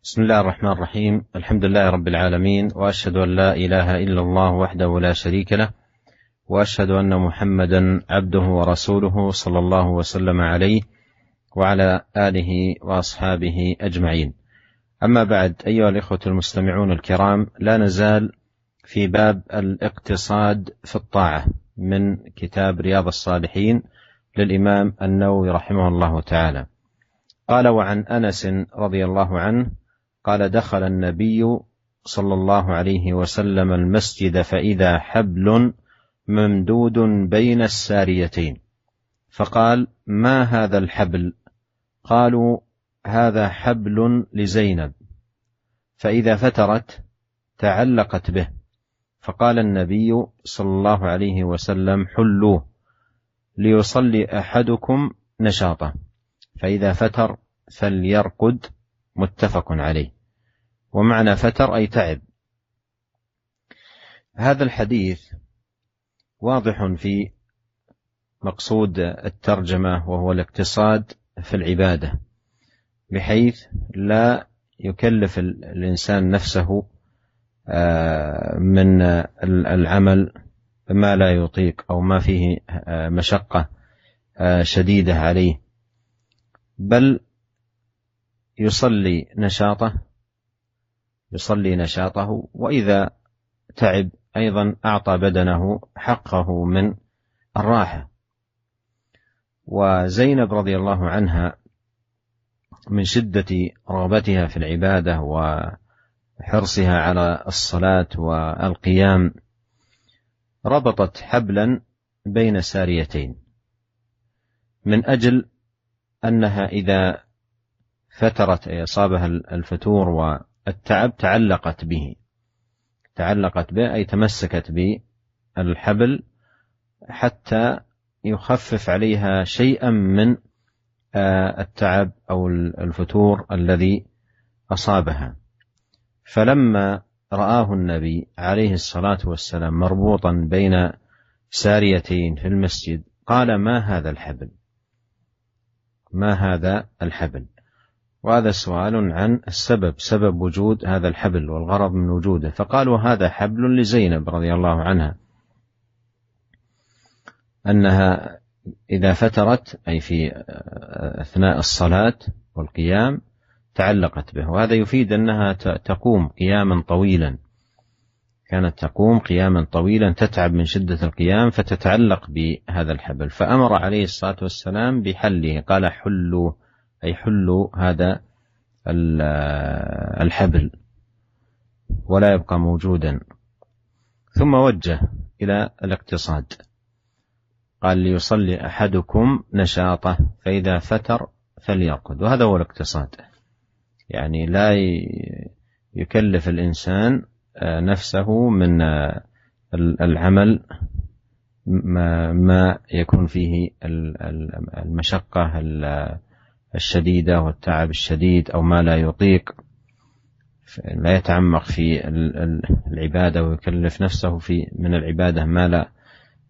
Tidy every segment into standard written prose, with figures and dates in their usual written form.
بسم الله الرحمن الرحيم. الحمد لله رب العالمين، وأشهد أن لا إله إلا الله وحده لا شريك له، وأشهد أن محمدا عبده ورسوله صلى الله وسلم عليه وعلى آله وأصحابه أجمعين. أما بعد، أيها الإخوة المستمعون الكرام، لا نزال في باب الاقتصاد في الطاعة من كتاب رياض الصالحين للإمام النووي رحمه الله تعالى. قال: وعن أنس رضي الله عنه قال: دخل النبي صلى الله عليه وسلم المسجد فإذا حبل ممدود بين الساريتين، فقال: ما هذا الحبل؟ قالوا: هذا حبل لزينب، فإذا فترت تعلقت به. فقال النبي صلى الله عليه وسلم: حلوه ليصلي أحدكم نشاطه، فإذا فتر فليرقد. متفق عليه. ومعنى فتر أي تعب. هذا الحديث واضح في مقصود الترجمة، وهو الاقتصاد في العبادة، بحيث لا يكلف الإنسان نفسه من العمل ما لا يطيق أو ما فيه مشقة شديدة عليه، بل يصلي نشاطه، وإذا تعب أيضا أعطى بدنه حقه من الراحة. وزينب رضي الله عنها من شدة رغبتها في العبادة وحرصها على الصلاة والقيام ربطت حبلا بين ساريتين، من أجل أنها إذا فترت أي أصابها الفتور والتعب تعلقت به أي تمسكت بالحبل حتى يخفف عليها شيئا من التعب أو الفتور الذي أصابها. فلما رآه النبي عليه الصلاة والسلام مربوطا بين ساريتين في المسجد قال: ما هذا الحبل؟ وهذا سؤال عن سبب وجود هذا الحبل والغرض من وجوده. فقالوا: هذا حبل لزينب رضي الله عنها، أنها إذا فترت أي في أثناء الصلاة والقيام تعلقت به، وهذا يفيد أنها تقوم قياما طويلا، كانت تقوم قياما طويلا تتعب من شدة القيام فتتعلق بهذا الحبل، فأمر عليه الصلاة والسلام بحله، قال: حلوا أي حلوا هذا الحبل ولا يبقى موجودا. ثم وجه إلى الاقتصاد، قال: ليصلي أحدكم نشاطه فإذا فتر فليرقد. وهذا هو الاقتصاد، يعني لا يكلف الإنسان نفسه من العمل ما يكون فيه المشقة الشديدة والتعب الشديد، أو ما لا يطيق، لا يتعمق في العبادة ويكلف نفسه من العبادة ما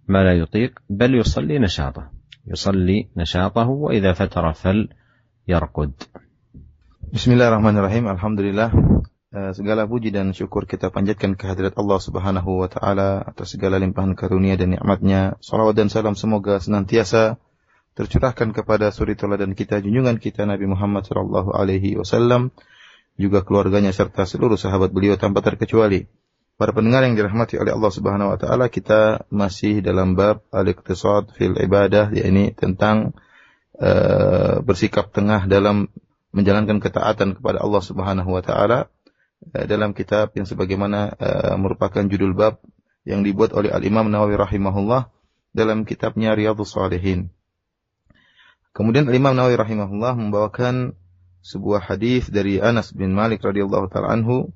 لا يطيق، بل يصلي نشاطه وإذا فتر فليرقد. Bismillahirrahmanirrahim. Alhamdulillah, segala puji dan syukur kita panjatkan kehadirat Allah Subhanahu wa taala atas segala limpahan karunia dan nikmat-Nya. Salawat dan salam semoga senantiasa tercurahkan kepada suri teladan kita, junjungan kita Nabi Muhammad sallallahu alaihi wasallam, juga keluarganya serta seluruh sahabat beliau tanpa terkecuali. Para pendengar yang dirahmati oleh Allah Subhanahu wa taala, kita masih dalam bab al-iqtisad fil ibadah, yakni tentang bersikap tengah dalam menjalankan ketaatan kepada Allah Subhanahu wa taala, dalam kitab yang sebagaimana merupakan judul bab yang dibuat oleh Al-Imam Nawawi rahimahullah dalam kitabnya Riyadhus Shalihin. Kemudian Al-Imam Nawawi rahimahullah membawakan sebuah hadis dari Anas bin Malik radhiyallahu taala anhu,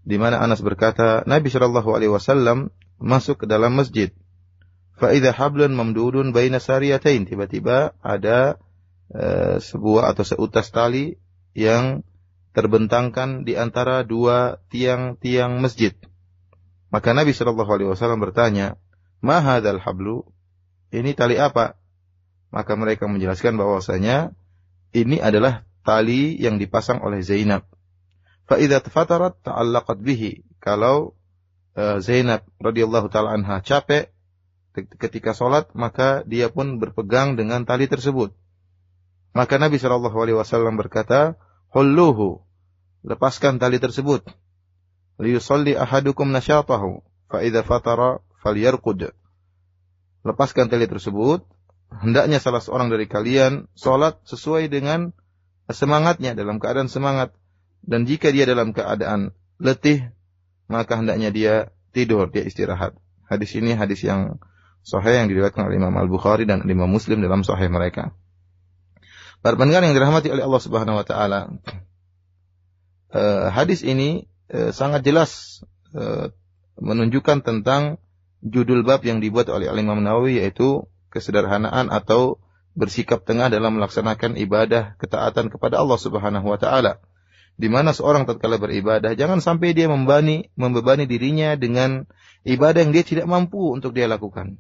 di mana Anas berkata, Nabi sallallahu alaihi wasallam masuk ke dalam masjid. Fa idza hablun mamdudun baina sariyatain, tiba-tiba ada sebuah atau seutas tali yang terbentangkan di antara dua tiang-tiang masjid. Maka Nabi sallallahu alaihi wasallam bertanya, "Ma hadzal hablu?" Ini tali apa? Maka mereka menjelaskan bahwasanya ini adalah tali yang dipasang oleh Zainab. fa idza fatarat ta'allaqat bihi. Kalau Zainab radhiyallahu taala anha capek ketika salat, maka dia pun berpegang dengan tali tersebut. Maka Nabi sallallahu alaihi wasallam berkata, "Hulluhu." Lepaskan tali tersebut. "Liyusalli ahadukum nasyatahu, fa idza fatara falyarqud." Lepaskan tali tersebut. Hendaknya salah seorang dari kalian salat sesuai dengan semangatnya, dalam keadaan semangat. Dan jika dia dalam keadaan letih, maka hendaknya dia tidur, dia istirahat. Hadis ini hadis yang sahih yang diriwayatkan oleh Imam Al-Bukhari dan Imam Muslim dalam sahih mereka. Para pendengar yang dirahmati oleh Allah Subhanahu wa taala, hadis ini sangat jelas menunjukkan tentang judul bab yang dibuat oleh Imam Nawawi, yaitu kesederhanaan atau bersikap tengah dalam melaksanakan ibadah ketaatan kepada Allah Subhanahu wa taala. Di mana seorang tatkala beribadah, jangan sampai dia membebani dirinya dengan ibadah yang dia tidak mampu untuk dia lakukan.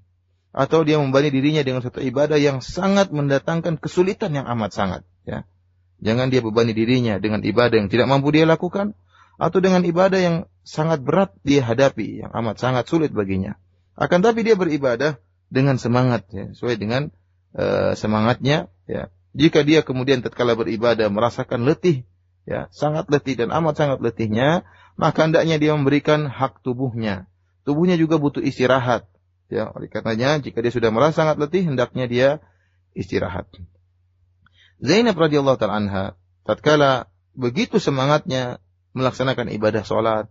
Atau dia membebani dirinya dengan suatu ibadah yang sangat mendatangkan kesulitan yang amat sangat. Ya. Jangan dia bebani dirinya dengan ibadah yang tidak mampu dia lakukan. Atau dengan ibadah yang sangat berat dia hadapi, yang amat sangat sulit baginya. Akan tapi dia beribadah dengan semangat, ya, sesuai dengan semangatnya. Ya. Jika dia kemudian tatkala beribadah merasakan letih, ya, sangat letih dan amat sangat letihnya, maka hendaknya dia memberikan hak tubuhnya. Tubuhnya juga butuh istirahat. Ya, oleh karenanya jika dia sudah merasa sangat letih, hendaknya dia istirahat. Zainab radhiyallahu ta'ala anha, tatkala begitu semangatnya melaksanakan ibadah salat,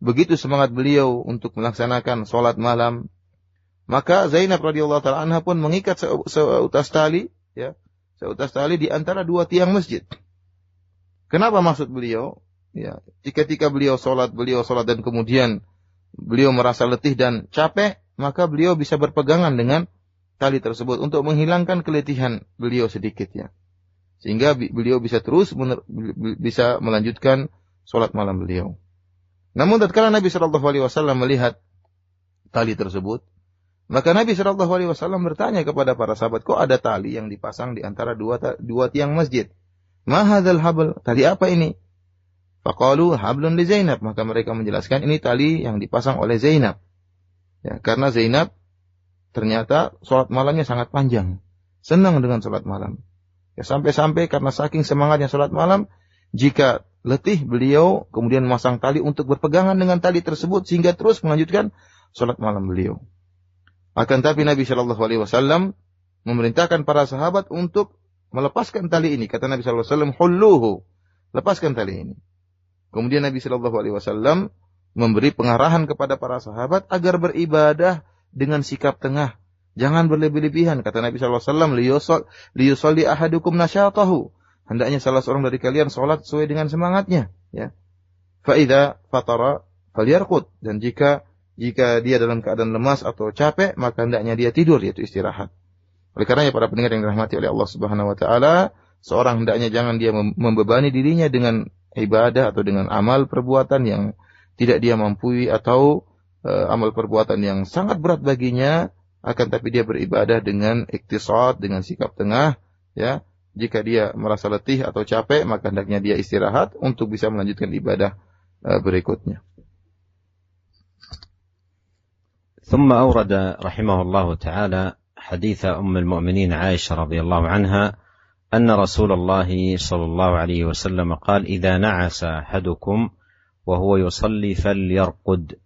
begitu semangat beliau untuk melaksanakan salat malam, maka Zainab radhiyallahu ta'ala anha pun mengikat seutas tali, ya, seutas tali di antara dua tiang masjid. Kenapa maksud beliau? Ya, ketika beliau salat dan kemudian beliau merasa letih dan capek, maka beliau bisa berpegangan dengan tali tersebut untuk menghilangkan keletihan beliau sedikit, ya. Sehingga beliau bisa bisa melanjutkan salat malam beliau. Namun tatkala Nabi sallallahu alaihi wasallam melihat tali tersebut, maka Nabi sallallahu alaihi wasallam bertanya kepada para sahabat, "Kok ada tali yang dipasang di antara dua tiang masjid? Ma hadzal habl?" Tali apa ini? Faqalu hablun li Zainab. Maka mereka menjelaskan ini tali yang dipasang oleh Zainab. Ya, karena Zainab ternyata salat malamnya sangat panjang. Senang dengan salat malam. Ya, sampai-sampai karena saking semangatnya salat malam, jika letih beliau kemudian memasang tali untuk berpegangan dengan tali tersebut sehingga terus melanjutkan salat malam beliau. Akan tapi Nabi sallallahu alaihi wasallam memerintahkan para sahabat untuk melepaskan tali ini. Kata Nabi sallallahu alaihi wasallam, "Hulluhu." Lepaskan tali ini. Kemudian Nabi sallallahu alaihi wasallam memberi pengarahan kepada para sahabat agar beribadah dengan sikap tengah. Jangan berlebih-lebihan. Kata Nabi sallallahu alaihi wasallam, "Liyusalli ahadukum nasyatahu." Hendaknya salah seorang dari kalian salat sesuai dengan semangatnya, ya. Fa idza fatara falyarqud. Dan jika dia dalam keadaan lemas atau capek, maka hendaknya dia tidur, yaitu istirahat. Oleh karenanya para pendengar yang dirahmati oleh Allah Subhanahu wa taala, seorang hendaknya jangan dia membebani dirinya dengan ibadah atau dengan amal perbuatan yang tidak dia mampu, atau amal perbuatan yang sangat berat baginya, akan tapi dia beribadah dengan iktisad, dengan sikap tengah, ya. Jika dia merasa letih atau capek, maka hendaknya dia istirahat untuk bisa melanjutkan ibadah berikutnya. ثم أورد رحمه الله تعالى حديث أم المؤمنين عائشة رضي الله عنها أن رسول الله صلى الله عليه وسلم قال: إذا نعس أحدكم وهو يصلي فليرقد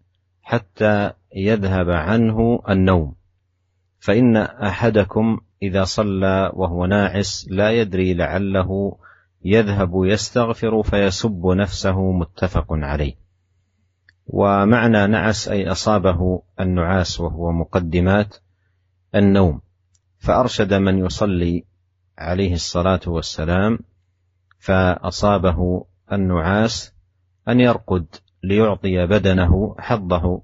حتى يذهب عنه النوم، فإن أحدكم إذا صلى وهو ناعس لا يدري لعله يذهب يستغفر فيسب نفسه. متفق عليه. ومعنى نعس أي أصابه النعاس وهو مقدمات النوم، فأرشد من يصلي عليه الصلاة والسلام فأصابه النعاس أن يرقد ليعطي بدنه حظه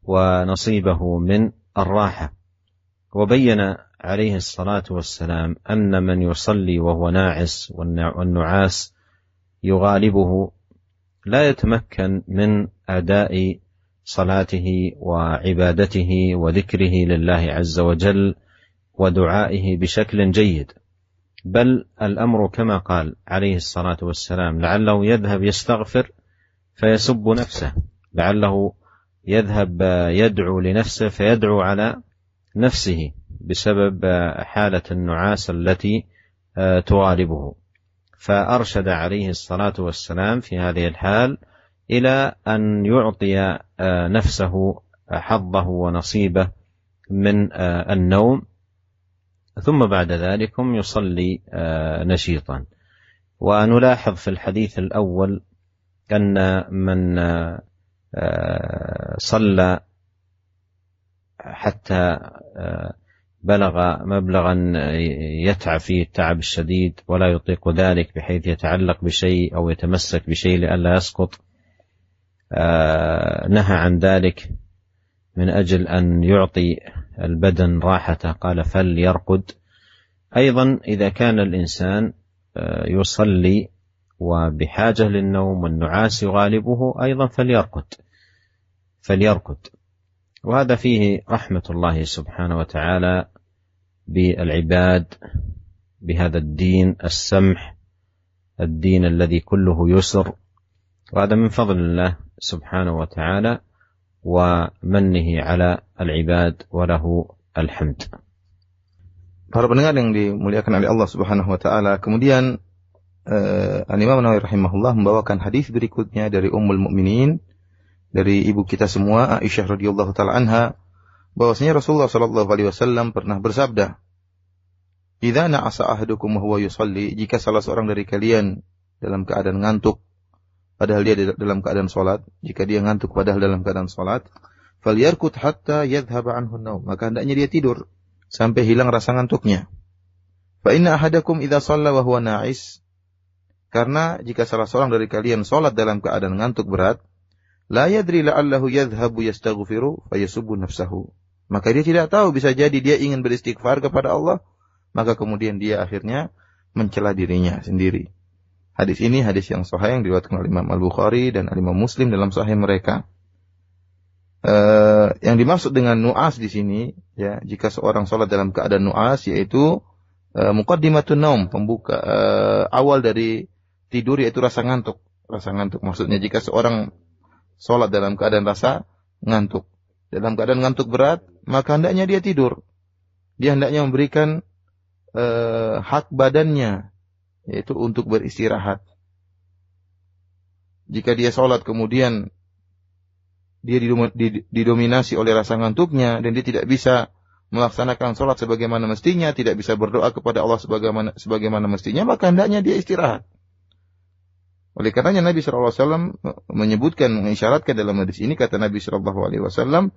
ونصيبه من الراحة. وبين عليه الصلاة والسلام أن من يصلي وهو ناعس والنعاس يغالبه لا يتمكن من أداء صلاته وعبادته وذكره لله عز وجل ودعائه بشكل جيد، بل الأمر كما قال عليه الصلاة والسلام: لعله يذهب يستغفر فيسب نفسه، لعله يذهب يدعو لنفسه فيدعو على نفسه بسبب حالة النعاس التي تغالبه. فأرشد عليه الصلاة والسلام في هذه الحال إلى أن يعطي نفسه حظه ونصيبه من النوم، ثم بعد ذلك يصلي نشيطا. ونلاحظ في الحديث الأول أن من صلى حتى بلغ مبلغا يتعب فيه التعب الشديد ولا يطيق ذلك بحيث يتعلق بشيء أو يتمسك بشيء لئلا يسقط، نهى عن ذلك من أجل أن يعطي البدن راحته، قال فليرقد. أيضا إذا كان الإنسان يصلي وبحاجة للنوم والنعاس يغالبه أيضا فليرقد. وهذا فيه رحمة الله سبحانه وتعالى بالعباد بهذا الدين السمح، الدين الذي كله يسر، وهذا من فضل الله سبحانه وتعالى ومنه على العباد وله الحمد. Para pendengar yang dimuliakan oleh Allah Subhanahu wa taala, kemudian Al-Imam Nawawi rahimahullah membawakan hadis berikutnya dari Ummul Mukminin, dari ibu kita semua Aisyah radhiyallahu taala anha, bahwasanya Rasulullah sallallahu alaihi wasallam pernah bersabda, "Idza na'asa ahadukum wa huwa yusalli," jika salah seorang dari kalian dalam keadaan ngantuk padahal dia dalam keadaan salat, jika dia ngantuk padahal dalam keadaan salat, falyarkut hatta yadhhaba anhu an-naum, maka hendaknya dia tidur sampai hilang rasa ngantuknya. Fa inna ahadakum idza shalla wa huwa na'is, karena jika salah seorang dari kalian salat dalam keadaan ngantuk berat, la yadri la'allahu yadhhabu yastaghfiru fayasubbu nafsahu, maka dia tidak tahu, bisa jadi dia ingin beristighfar kepada Allah, maka kemudian dia akhirnya mencela dirinya sendiri. Hadis ini hadis yang sahih yang diriwayatkan oleh Imam Al-Bukhari dan Imam Muslim dalam sahih mereka. Yang dimaksud dengan nu'as di sini, ya, jika seorang salat dalam keadaan nu'as, yaitu muqaddimatun naum, pembuka awal dari tidur, yaitu rasa ngantuk. Rasa ngantuk maksudnya jika seorang salat dalam keadaan rasa ngantuk, dalam keadaan ngantuk berat, maka hendaknya dia tidur. Dia hendaknya memberikan hak badannya, yaitu untuk beristirahat. Jika dia salat kemudian dia didominasi oleh rasa ngantuknya dan dia tidak bisa melaksanakan salat sebagaimana mestinya, tidak bisa berdoa kepada Allah sebagaimana mestinya, maka hendaknya dia istirahat. Oleh karenanya Nabi SAW menyebutkan, mengisyaratkan dalam hadis ini, kata Nabi SAW,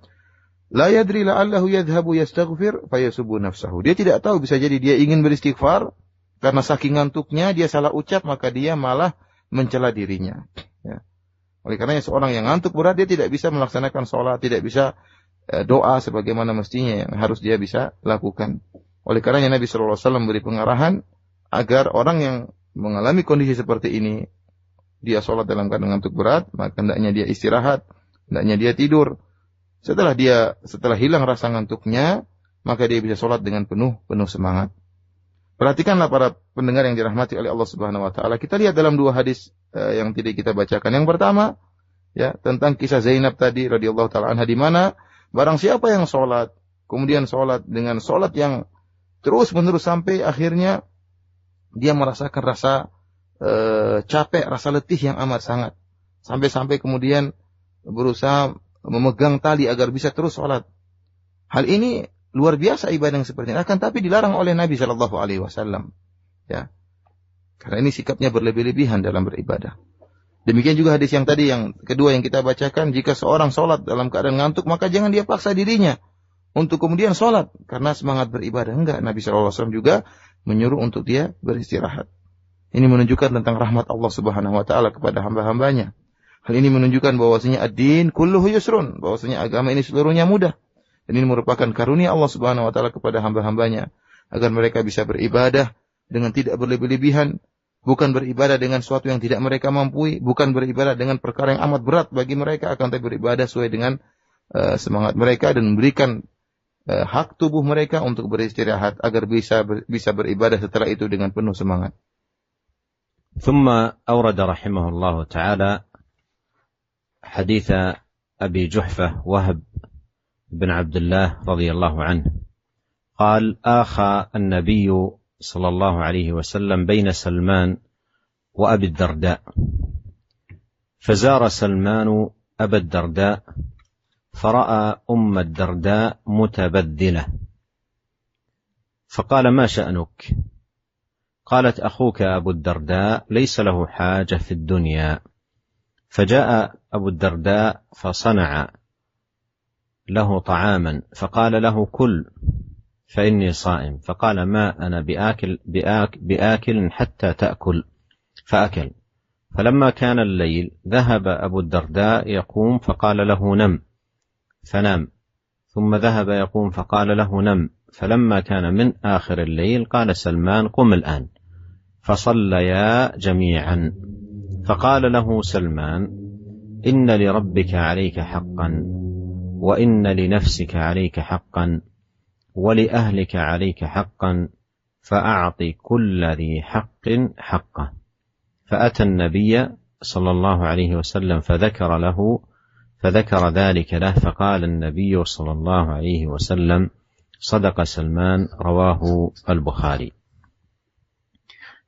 la yadri la'allahu yadhhabu yastaghfir fayasubbu nafsahu. Dia tidak tahu, bisa jadi dia ingin beristighfar, karena saking ngantuknya dia salah ucap, maka dia malah mencela dirinya. Ya. Oleh karenanya seorang yang ngantuk berat, dia tidak bisa melaksanakan sholat, tidak bisa doa sebagaimana mestinya yang harus dia bisa lakukan. Oleh karenanya Nabi SAW memberi pengarahan agar orang yang mengalami kondisi seperti ini, dia sholat dalam keadaan ngantuk berat, maka hendaknya dia istirahat, hendaknya dia tidur. Setelah hilang rasa ngantuknya, maka dia bisa sholat dengan penuh semangat. Perhatikanlah para pendengar yang dirahmati oleh Allah Subhanahu wa taala. Kita lihat dalam dua hadis yang tadi kita bacakan. Yang pertama, ya, tentang kisah Zainab tadi radhiyallahu taala anha, di mana barang siapa yang salat, kemudian salat dengan salat yang terus-menerus sampai akhirnya dia merasakan rasa capek, rasa letih yang amat sangat. Sampai-sampai kemudian berusaha memegang tali agar bisa terus salat. Hal ini luar biasa ibadah yang seperti ini, akan tapi dilarang oleh Nabi Shallallahu Alaihi Wasallam, ya, karena ini sikapnya berlebih-lebihan dalam beribadah. Demikian juga hadis yang tadi yang kedua yang kita bacakan, jika seorang sholat dalam keadaan ngantuk, maka jangan dia paksa dirinya untuk kemudian sholat karena semangat beribadah. Enggak, Nabi Shallallahu Alaihi Wasallam juga menyuruh untuk dia beristirahat. Ini menunjukkan tentang rahmat Allah Subhanahu Wa Taala kepada hamba-hambanya. Hal ini menunjukkan bahwasanya ad-din kulluhu yusrun, bahwasanya agama ini seluruhnya mudah. Dan ini merupakan karunia Allah Subhanahu wa taala kepada hamba-hambanya agar mereka bisa beribadah dengan tidak berlebih-lebihan, bukan beribadah dengan sesuatu yang tidak mereka mampu, bukan beribadah dengan perkara yang amat berat bagi mereka, akan tapi beribadah sesuai dengan semangat mereka dan memberikan hak tubuh mereka untuk beristirahat agar bisa beribadah setelah itu dengan penuh semangat. ثم أورد رحمه الله تعالى حديث أبي جحفة وهب بن عبد الله رضي الله عنه قال: آخى النبي صلى الله عليه وسلم بين سلمان وأبي الدرداء، فزار سلمان أبا الدرداء فرأى أم الدرداء متبذلة، فقال: ما شأنك؟ قالت: أخوك أبو الدرداء ليس له حاجة في الدنيا. فجاء أبو الدرداء فصنع له طعاما، فقال له: كل فإني صائم. فقال: ما أنا بآكل حتى تأكل، فأكل. فلما كان الليل ذهب أبو الدرداء يقوم فقال له: نم، فنام، ثم ذهب يقوم فقال له: نم. فلما كان من آخر الليل قال سلمان: قم الآن. فصليا جميعا. فقال له سلمان: إن لربك عليك حقا، وإن لنفسك عليك حقا، ولأهلك عليك حقا، فأعط كل ذي حق حقه. فأتى النبي صلى الله عليه وسلم فذكر ذلك له، فقال النبي صلى الله عليه وسلم: صدق سلمان. رواه البخاري.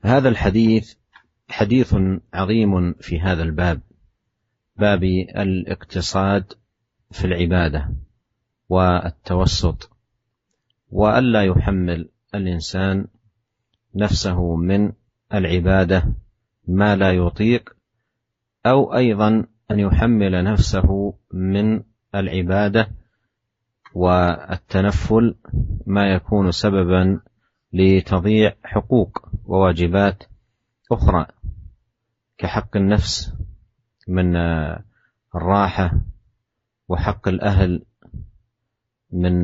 هذا الحديث حديث عظيم في هذا الباب، باب الاقتصاد في العبادة والتوسط، وألا يحمل الإنسان نفسه من العبادة ما لا يطيق، أو أيضا أن يحمل نفسه من العبادة والتنفل ما يكون سببا لتضييع حقوق وواجبات أخرى، كحق النفس من الراحة، وحق الأهل من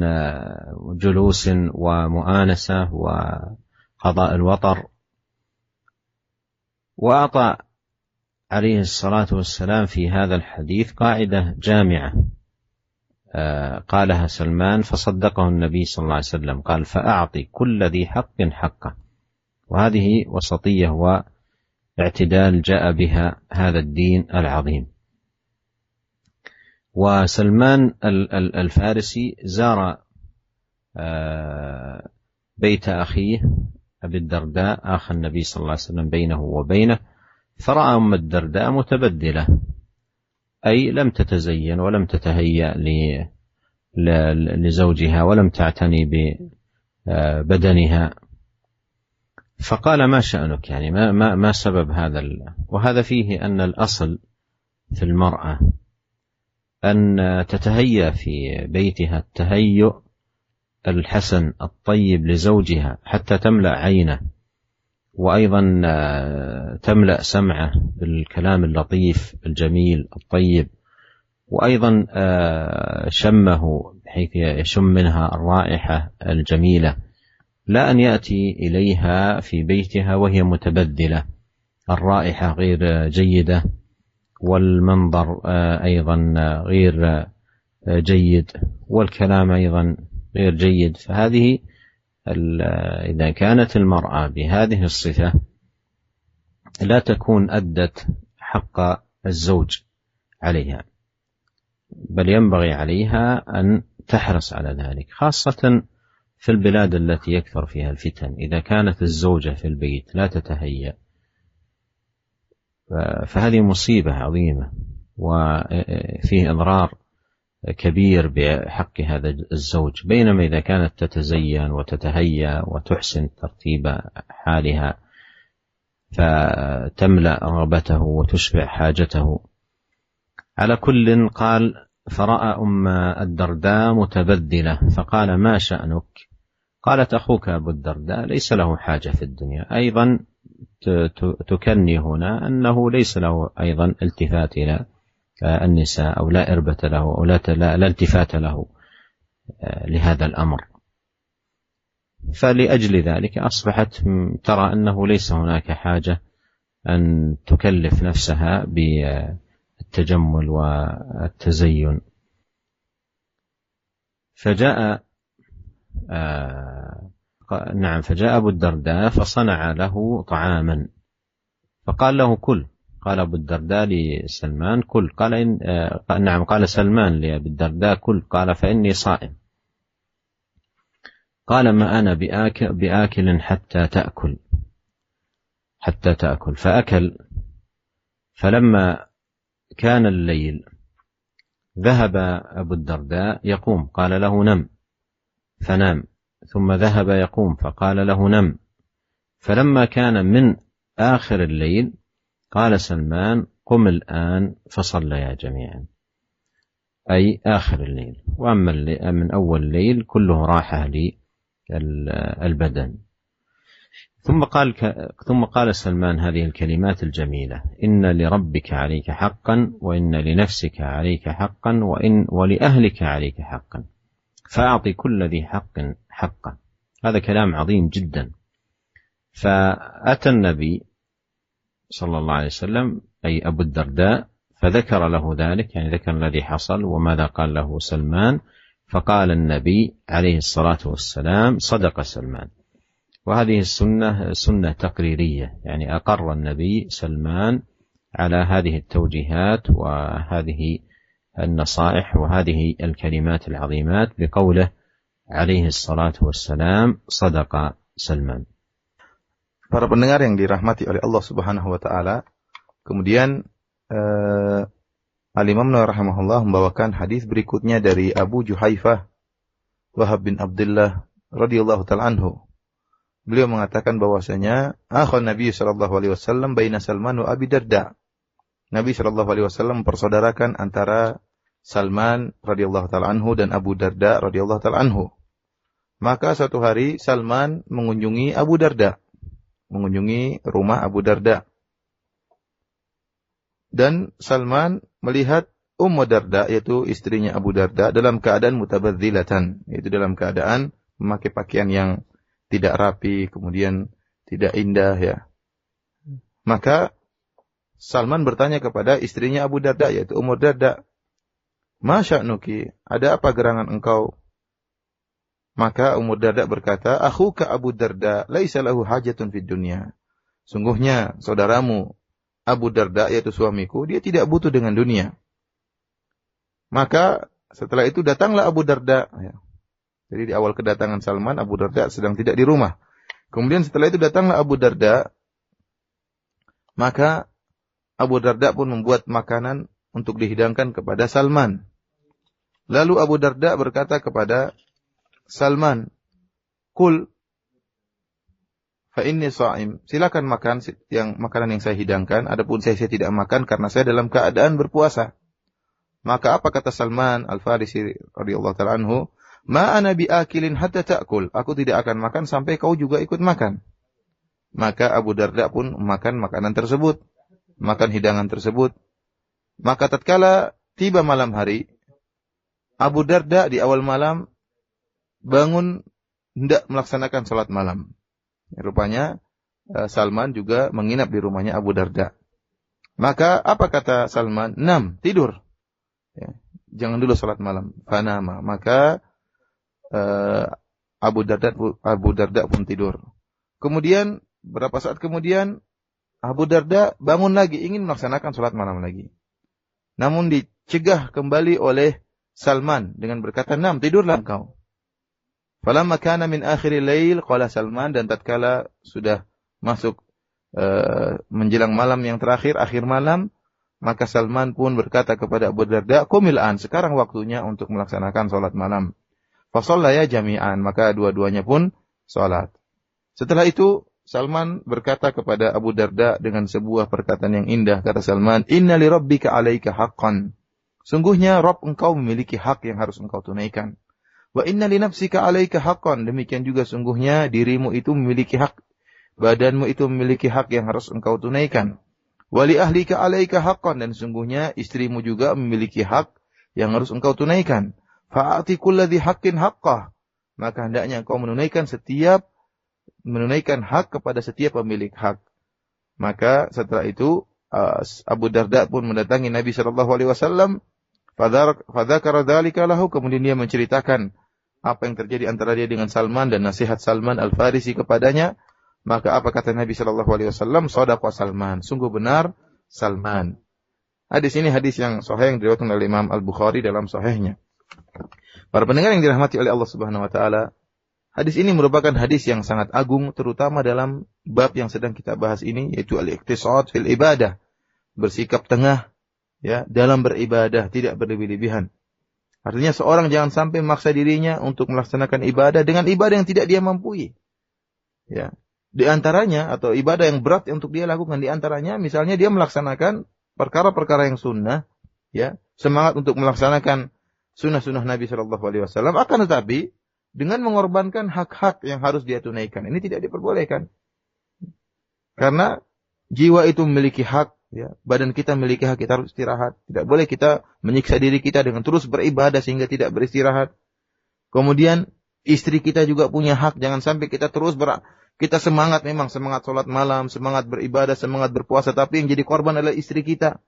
جلوس ومؤانسة وقضاء الوطر. وأعطى عليه الصلاة والسلام في هذا الحديث قاعدة جامعة قالها سلمان فصدقه النبي صلى الله عليه وسلم، قال: فأعطي كل ذي حق حقه. وهذه وسطية واعتدال جاء بها هذا الدين العظيم. وسلمان الفارسي زار بيت أخيه أبي الدرداء، أخ النبي صلى الله عليه وسلم بينه وبينه، فرأى أم الدرداء متبذلة، أي لم تتزين ولم تتهيأ لزوجها ولم تعتني ببدنها. فقال: ما شأنك؟ يعني ما سبب هذا؟ وهذا فيه أن الأصل في المرأة أن تتهيأ في بيتها التهيؤ الحسن الطيب لزوجها حتى تملأ عينه، وأيضا تملأ سمعه بالكلام اللطيف الجميل الطيب، وأيضا شمه بحيث يشم منها الرائحة الجميلة، لا أن يأتي إليها في بيتها وهي متبذلة، الرائحة غير جيدة والمنظر أيضا غير جيد والكلام أيضا غير جيد. فهذه إذا كانت المرأة بهذه الصفة لا تكون أدت حق الزوج عليها، بل ينبغي عليها أن تحرص على ذلك، خاصة في البلاد التي يكثر فيها الفتن. إذا كانت الزوجة في البيت لا تتهيأ فهذه مصيبة عظيمة وفيه إضرار كبير بحق هذا الزوج، بينما إذا كانت تتزين وتتهيأ وتحسن ترتيب حالها فتملأ رغبته وتشبع حاجته. على كل قال: فرأى أم الدرداء متبذلة، فقال: ما شأنك؟ قالت: أخوك أبو الدرداء ليس له حاجة في الدنيا. أيضا تكني هنا أنه ليس له أيضا التفات إلى النساء، أو لا إربة له، أو لا التفات له لهذا الأمر. فلأجل ذلك أصبحت ترى أنه ليس هناك حاجة أن تكلف نفسها بالتجمل والتزين. فجاء فجاء أبو الدرداء فصنع له طعاما، فقال له: كل. قال أبو الدرداء لسلمان كل، قال نعم، قال سلمان لأبي الدرداء كل، قال فإني صائم. قال ما أنا بآكل حتى تأكل، فأكل. فلما كان الليل ذهب أبو الدرداء يقوم، قال له نم، فنام، ثم ذهب يقوم فقال له نم. فلما كان من آخر الليل قال سلمان قم الآن فصليا جميعا، أي آخر الليل. وأما من أول الليل كله راحة للبدن. ثم قال سلمان هذه الكلمات الجميلة: إن لربك عليك حقا، وإن لنفسك عليك حقا، ولأهلك عليك حقا، فأعطي كل ذي حق حقا. هذا كلام عظيم جدا. فأتى النبي صلى الله عليه وسلم أي أبو الدرداء فذكر له ذلك، يعني ذكر الذي حصل وماذا قال له سلمان، فقال النبي عليه الصلاة والسلام: صدق سلمان. وهذه السنة سنة تقريرية، يعني أقر النبي سلمان على هذه التوجيهات وهذه النصائح وهذه الكلمات العظيمات بقوله عليه الصلاة والسلام: صدق سلمان. Para pendengar yang dirahmati oleh Allah Subhanahu wa taala, kemudian Al-Imam Nawawi rahimahullah membawakan hadis berikutnya dari Abu Juhaifah Wahab bin Abdullah radhiyallahu taala anhu. Beliau mengatakan bahwasanya akhon Nabi sallallahu alaihi wasallam baina Salman wa Abi Darda. Nabi sallallahu alaihi wasallam mempersaudarakan antara Salman radhiyallahu taala anhu dan Abu Darda radhiyallahu taala anhu. Maka suatu hari Salman mengunjungi Abu Darda, mengunjungi rumah Abu Darda. Dan Salman melihat Ummu Darda, yaitu istrinya Abu Darda, dalam keadaan mutabadzilatan, yaitu dalam keadaan memakai pakaian yang tidak rapi, kemudian tidak indah, ya. Maka Salman bertanya kepada istrinya Abu Darda, yaitu Ummu Darda, "Ma sya'nuki? Ada apa gerangan engkau?" Maka Ummu Darda berkata, "Akhuka Abu Darda laisa lahu hajatun fid dunya." Sungguhnya saudaramu Abu Darda, yaitu suamiku, dia tidak butuh dengan dunia. Maka setelah itu datanglah Abu Darda, ya. Jadi di awal kedatangan Salman, Abu Darda sedang tidak di rumah. Kemudian setelah itu datanglah Abu Darda, maka Abu Darda pun membuat makanan untuk dihidangkan kepada Salman. Lalu Abu Darda berkata kepada Salman, "Kul fa inni sha'im." Silakan makan makanan yang saya hidangkan, adapun saya tidak makan karena saya dalam keadaan berpuasa. Maka apa kata Salman Al-Farisi radhiyallahu ta'ala anhu? "Ma ana biakilin hatta ta'kul." Aku tidak akan makan sampai kau juga ikut makan. Maka Abu Darda pun makan makanan tersebut, makan hidangan tersebut. Maka tatkala tiba malam hari, Abu Darda di awal malam bangun hendak melaksanakan salat malam. Rupanya Salman juga menginap di rumahnya Abu Darda. Maka apa kata Salman? "Nam, tidur. Ya, jangan dulu salat malam." Fanama. Maka Abu Darda pun tidur. Kemudian beberapa saat kemudian Abu Darda bangun lagi, ingin melaksanakan salat malam lagi. Namun dicegah kembali oleh Salman dengan berkata, "Nam, tidurlah engkau." Falamma kana min akhiril lail, qala Salman, dan tatkala sudah masuk menjelang malam yang terakhir, akhir malam, maka Salman pun berkata kepada Abu Darda, "Qumil an, sekarang waktunya untuk melaksanakan salat malam." Fa shallaya jami'an, maka dua-duanya pun salat. Setelah itu Salman berkata kepada Abu Darda dengan sebuah perkataan yang indah, kata Salman, "Inna li rabbika 'alaika haqqan." Sungguhnya Rabb engkau memiliki hak yang harus engkau tunaikan. Wa inna li nafsika 'alaika haqqan. Demikian juga sungguhnya dirimu itu memiliki hak, badanmu itu memiliki hak yang harus engkau tunaikan. Wa li ahlika 'alaika haqqan, dan sungguhnya istrimu juga memiliki hak yang harus engkau tunaikan. Fa'ati kulladzi haqqin haqqah. Maka hendaknya engkau menunaikan hak kepada setiap pemilik hak. Maka setelah itu Abu Darda pun mendatangi Nabi sallallahu alaihi wasallam, fadzakara dzalika lahu, kemudian dia menceritakan apa yang terjadi antara dia dengan Salman dan nasihat Salman Al-Farisi kepadanya. Maka apa kata Nabi sallallahu alaihi wasallam? Shadaqa Salman. Sungguh benar Salman. Hadis ini hadis yang sahih yang diriwayatkan oleh Imam Al-Bukhari dalam sahihnya. Para pendengar yang dirahmati oleh Allah Subhanahu wa taala, hadis ini merupakan hadis yang sangat agung terutama dalam bab yang sedang kita bahas ini, yaitu al-iqtisad fil ibadah. Bersikap tengah ya dalam beribadah, tidak berlebih-lebihan. Artinya seorang jangan sampai memaksa dirinya untuk melaksanakan ibadah dengan ibadah yang tidak dia mampu. Ya. Di antaranya atau ibadah yang berat untuk dia lakukan di antaranya misalnya dia melaksanakan perkara-perkara yang sunnah, ya, semangat untuk melaksanakan sunnah-sunnah Nabi Shallallahu Alaihi Wasallam, akan tetapi dengan mengorbankan hak-hak yang harus dia tunaikan, ini tidak diperbolehkan. Karena jiwa itu memiliki hak, ya, badan kita memiliki hak, kita harus istirahat. Tidak boleh kita menyiksa diri kita dengan terus beribadah sehingga tidak beristirahat. Kemudian istri kita juga punya hak, jangan sampai kita terus kita semangat, memang semangat sholat malam, semangat beribadah, semangat berpuasa, tapi yang jadi korban adalah istri kita.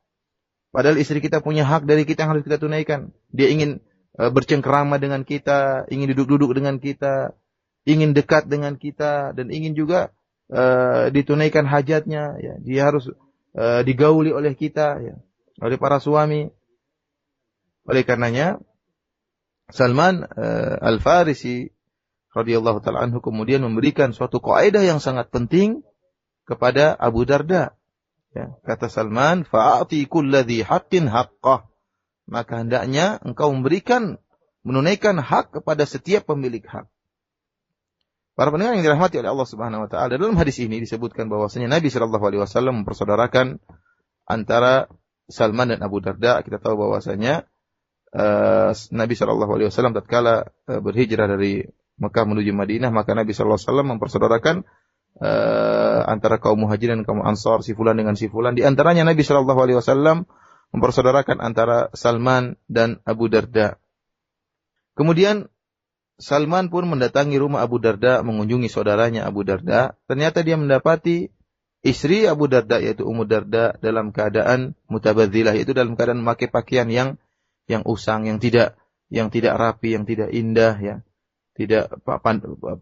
Padahal istri kita punya hak dari kita yang harus kita tunaikan. Dia ingin bercengkerama dengan kita, ingin duduk-duduk dengan kita, ingin dekat dengan kita, dan ingin juga ditunaikan hajatnya. Ya. Dia harus digauli oleh kita, ya, oleh para suami. Oleh karenanya, Salman Al-Farisi radhiyallahu ta'ala anhu kemudian memberikan suatu kaidah yang sangat penting kepada Abu Darda. Ya, kata Salman, fa'ati kulladzi haqqin haqqah. Maka hendaknya engkau menunaikan hak kepada setiap pemilik hak. Para pendengar yang dirahmati oleh Allah Subhanahu wa taala, dalam hadis ini disebutkan bahwasanya Nabi sallallahu alaihi wasallam mempersaudarakan antara Salman dan Abu Darda. Kita tahu bahwasanya Nabi sallallahu alaihi wasallam tatkala berhijrah dari Mekah menuju Madinah, maka Nabi sallallahu alaihi wasallam mempersaudarakan antara kaum Muhajirin dan kaum Ansar, si fulan dengan si fulan. Di antaranya Nabi sallallahu alaihi wasallam mempersaudarakan antara Salman dan Abu Darda. Kemudian Salman pun mendatangi rumah Abu Darda, mengunjungi saudaranya Abu Darda. Ternyata dia mendapati istri Abu Darda, yaitu Ummu Darda, dalam keadaan mutabadzilah, yaitu dalam keadaan memakai pakaian yang usang, yang tidak rapi, yang tidak indah, ya. Tidak,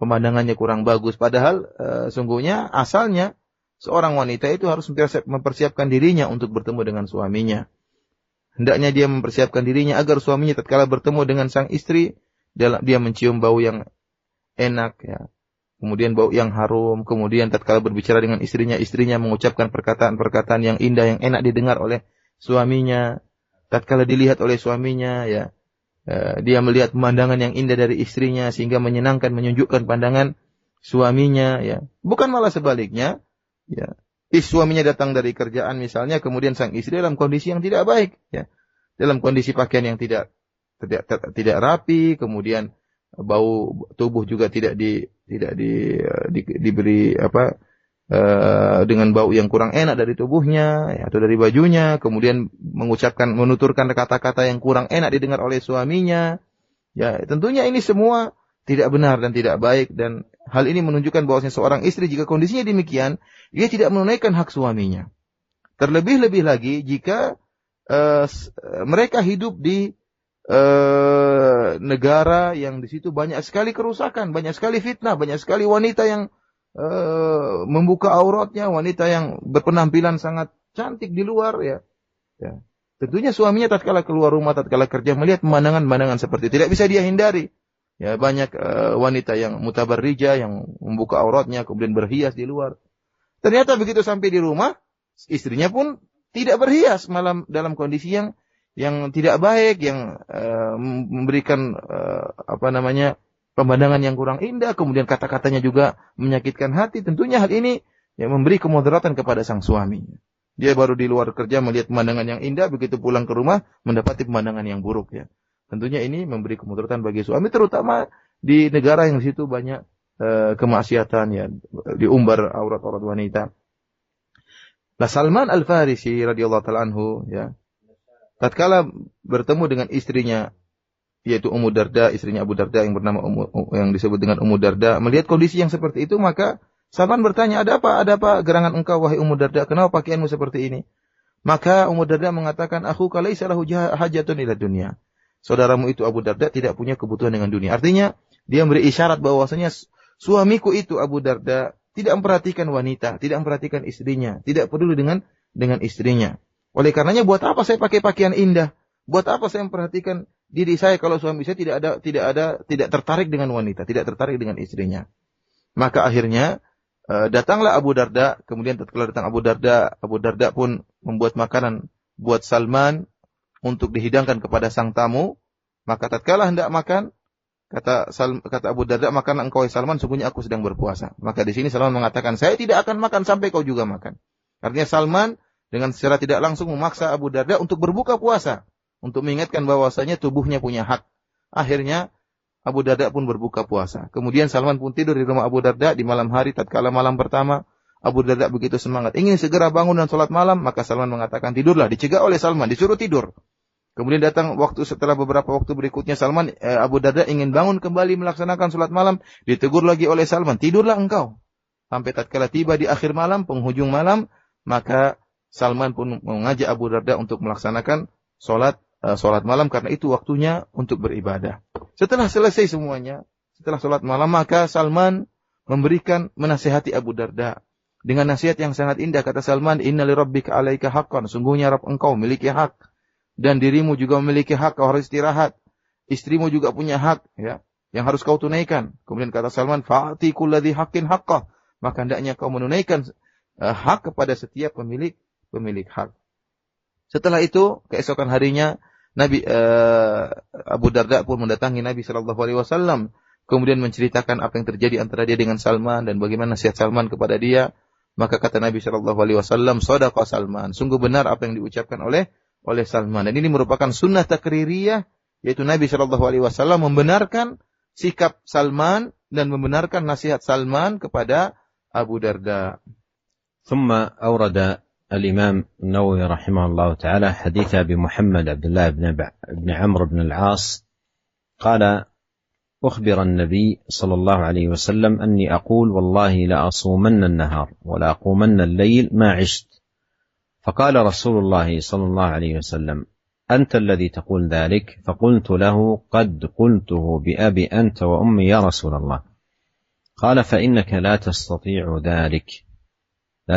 pemandangannya kurang bagus. Padahal sungguhnya asalnya seorang wanita itu harus mempersiapkan dirinya untuk bertemu dengan suaminya. Hendaknya dia mempersiapkan dirinya agar suaminya tatkala bertemu dengan sang istri, dia mencium bau yang enak, ya. Kemudian bau yang harum. Kemudian tatkala berbicara dengan istrinya mengucapkan perkataan-perkataan yang indah, yang enak didengar oleh suaminya. Tatkala dilihat oleh suaminya, ya, dia melihat pemandangan yang indah dari istrinya sehingga menyenangkan, menunjukkan pandangan suaminya, ya. Bukan malah sebaliknya, ya. Suaminya datang dari kerjaan misalnya, kemudian sang istri dalam kondisi yang tidak baik, ya. Dalam kondisi pakaian yang tidak rapi, kemudian bau tubuh juga tidak diberi dengan bau yang kurang enak dari tubuhnya, ya, atau dari bajunya, kemudian menuturkan kata-kata yang kurang enak didengar oleh suaminya. Ya, tentunya ini semua tidak benar dan tidak baik, dan hal ini menunjukkan bahwasanya seorang istri jika kondisinya demikian, dia tidak menunaikan hak suaminya. Terlebih-lebih lagi jika mereka hidup di negara yang di situ banyak sekali kerusakan, banyak sekali fitnah, banyak sekali wanita yang membuka auratnya, wanita yang berpenampilan sangat cantik di luar, ya. Ya. Tentunya suaminya tatkala keluar rumah, tatkala kerja, melihat pemandangan-pemandangan seperti itu, tidak bisa dia hindari. Ya, banyak wanita yang mutabarrijah, yang membuka auratnya kemudian berhias di luar. Ternyata begitu sampai di rumah, istrinya pun tidak berhias, malah dalam kondisi yang tidak baik, yang memberikan pemandangan yang kurang indah, kemudian kata-katanya juga menyakitkan hati. Tentunya hal ini yang memberi kemudaratan kepada sang suami. Dia baru di luar kerja melihat pemandangan yang indah, begitu pulang ke rumah mendapati pemandangan yang buruk, ya. Tentunya ini memberi kemudaratan bagi suami, terutama di negara yang di situ banyak kemaksiatan, ya, diumbar aurat-aurat wanita. Nah, Salman Al-Farisi radhiyallahu ta'ala anhu, ya, tatkala bertemu dengan istrinya, yaitu Ummu Darda, istrinya Abu Darda yang bernama yang disebut dengan Ummu Darda, melihat kondisi yang seperti itu, maka Salman bertanya, ada apa gerangan engkau wahai Ummu Darda? Kenapa pakaianmu seperti ini? Maka Ummu Darda mengatakan, akhuka laisa lahu hajatun ila dunya. Saudaramu itu Abu Darda tidak punya kebutuhan dengan dunia. Artinya dia memberi isyarat bahwasanya suamiku itu Abu Darda tidak memperhatikan wanita, tidak memperhatikan istrinya, tidak peduli dengan dengan istrinya. Oleh karenanya buat apa saya pakai pakaian indah? Buat apa saya memperhatikan diri saya kalau suami saya tidak tertarik dengan wanita, tidak tertarik dengan istrinya. Maka akhirnya datanglah Abu Darda, kemudian tatkala datang Abu Darda pun membuat makanan buat Salman untuk dihidangkan kepada sang tamu. Maka tatkala hendak makan, kata Abu Darda, "Makan engkau Salman, sungguhnya aku sedang berpuasa." Maka di sini Salman mengatakan, "Saya tidak akan makan sampai kau juga makan." Artinya Salman dengan secara tidak langsung memaksa Abu Darda untuk berbuka puasa, untuk mengingatkan bahwasanya tubuhnya punya hak. Akhirnya Abu Darda pun berbuka puasa. Kemudian Salman pun tidur di rumah Abu Darda di malam hari. Tatkala malam pertama, Abu Darda begitu semangat, ingin segera bangun dan sholat malam. Maka Salman mengatakan, "Tidurlah." Dicegah oleh Salman, disuruh tidur. Kemudian datang setelah beberapa waktu berikutnya, Abu Darda ingin bangun kembali melaksanakan sholat malam. Ditegur lagi oleh Salman, "Tidurlah engkau." Sampai tatkala tiba di akhir malam, penghujung malam, maka Salman pun mengajak Abu Darda untuk melaksanakan sholat malam, karena itu waktunya untuk beribadah. Setelah selesai semuanya, setelah sholat malam, maka Salman menasihati Abu Darda dengan nasihat yang sangat indah. Kata Salman, "Inna li rabbika 'alaika haqqan." Sungguhnya Rabb engkau memiliki hak, dan dirimu juga memiliki hak, kau harus istirahat. Istrimu juga punya hak, ya, yang harus kau tunaikan. Kemudian kata Salman, "Fa'ati kulladzi haqqin haqqah." Maka hendaknya kau menunaikan hak kepada setiap pemilik hak. Setelah itu, keesokan harinya Abu Darda pun mendatangi Nabi sallallahu alaihi wasallam, kemudian menceritakan apa yang terjadi antara dia dengan Salman dan bagaimana nasihat Salman kepada dia. Maka kata Nabi sallallahu alaihi wasallam, "Shadaqa Salman." Sungguh benar apa yang diucapkan oleh Salman. Dan ini merupakan sunnah takririyah, yaitu Nabi sallallahu alaihi wasallam membenarkan sikap Salman dan membenarkan nasihat Salman kepada Abu Darda. ثم أورد الإمام النووي رحمه الله تعالى حديث أبي محمد عبد الله بن عمرو بن العاص قال: أخبر النبي صلى الله عليه وسلم أني أقول والله لأصومن النهار ولا أقومن الليل ما عشت. فقال رسول الله صلى الله عليه وسلم: أنت الذي تقول ذلك؟ فقلت له: قد قلته بأبي أنت وأمي يا رسول الله. قال: فإنك لا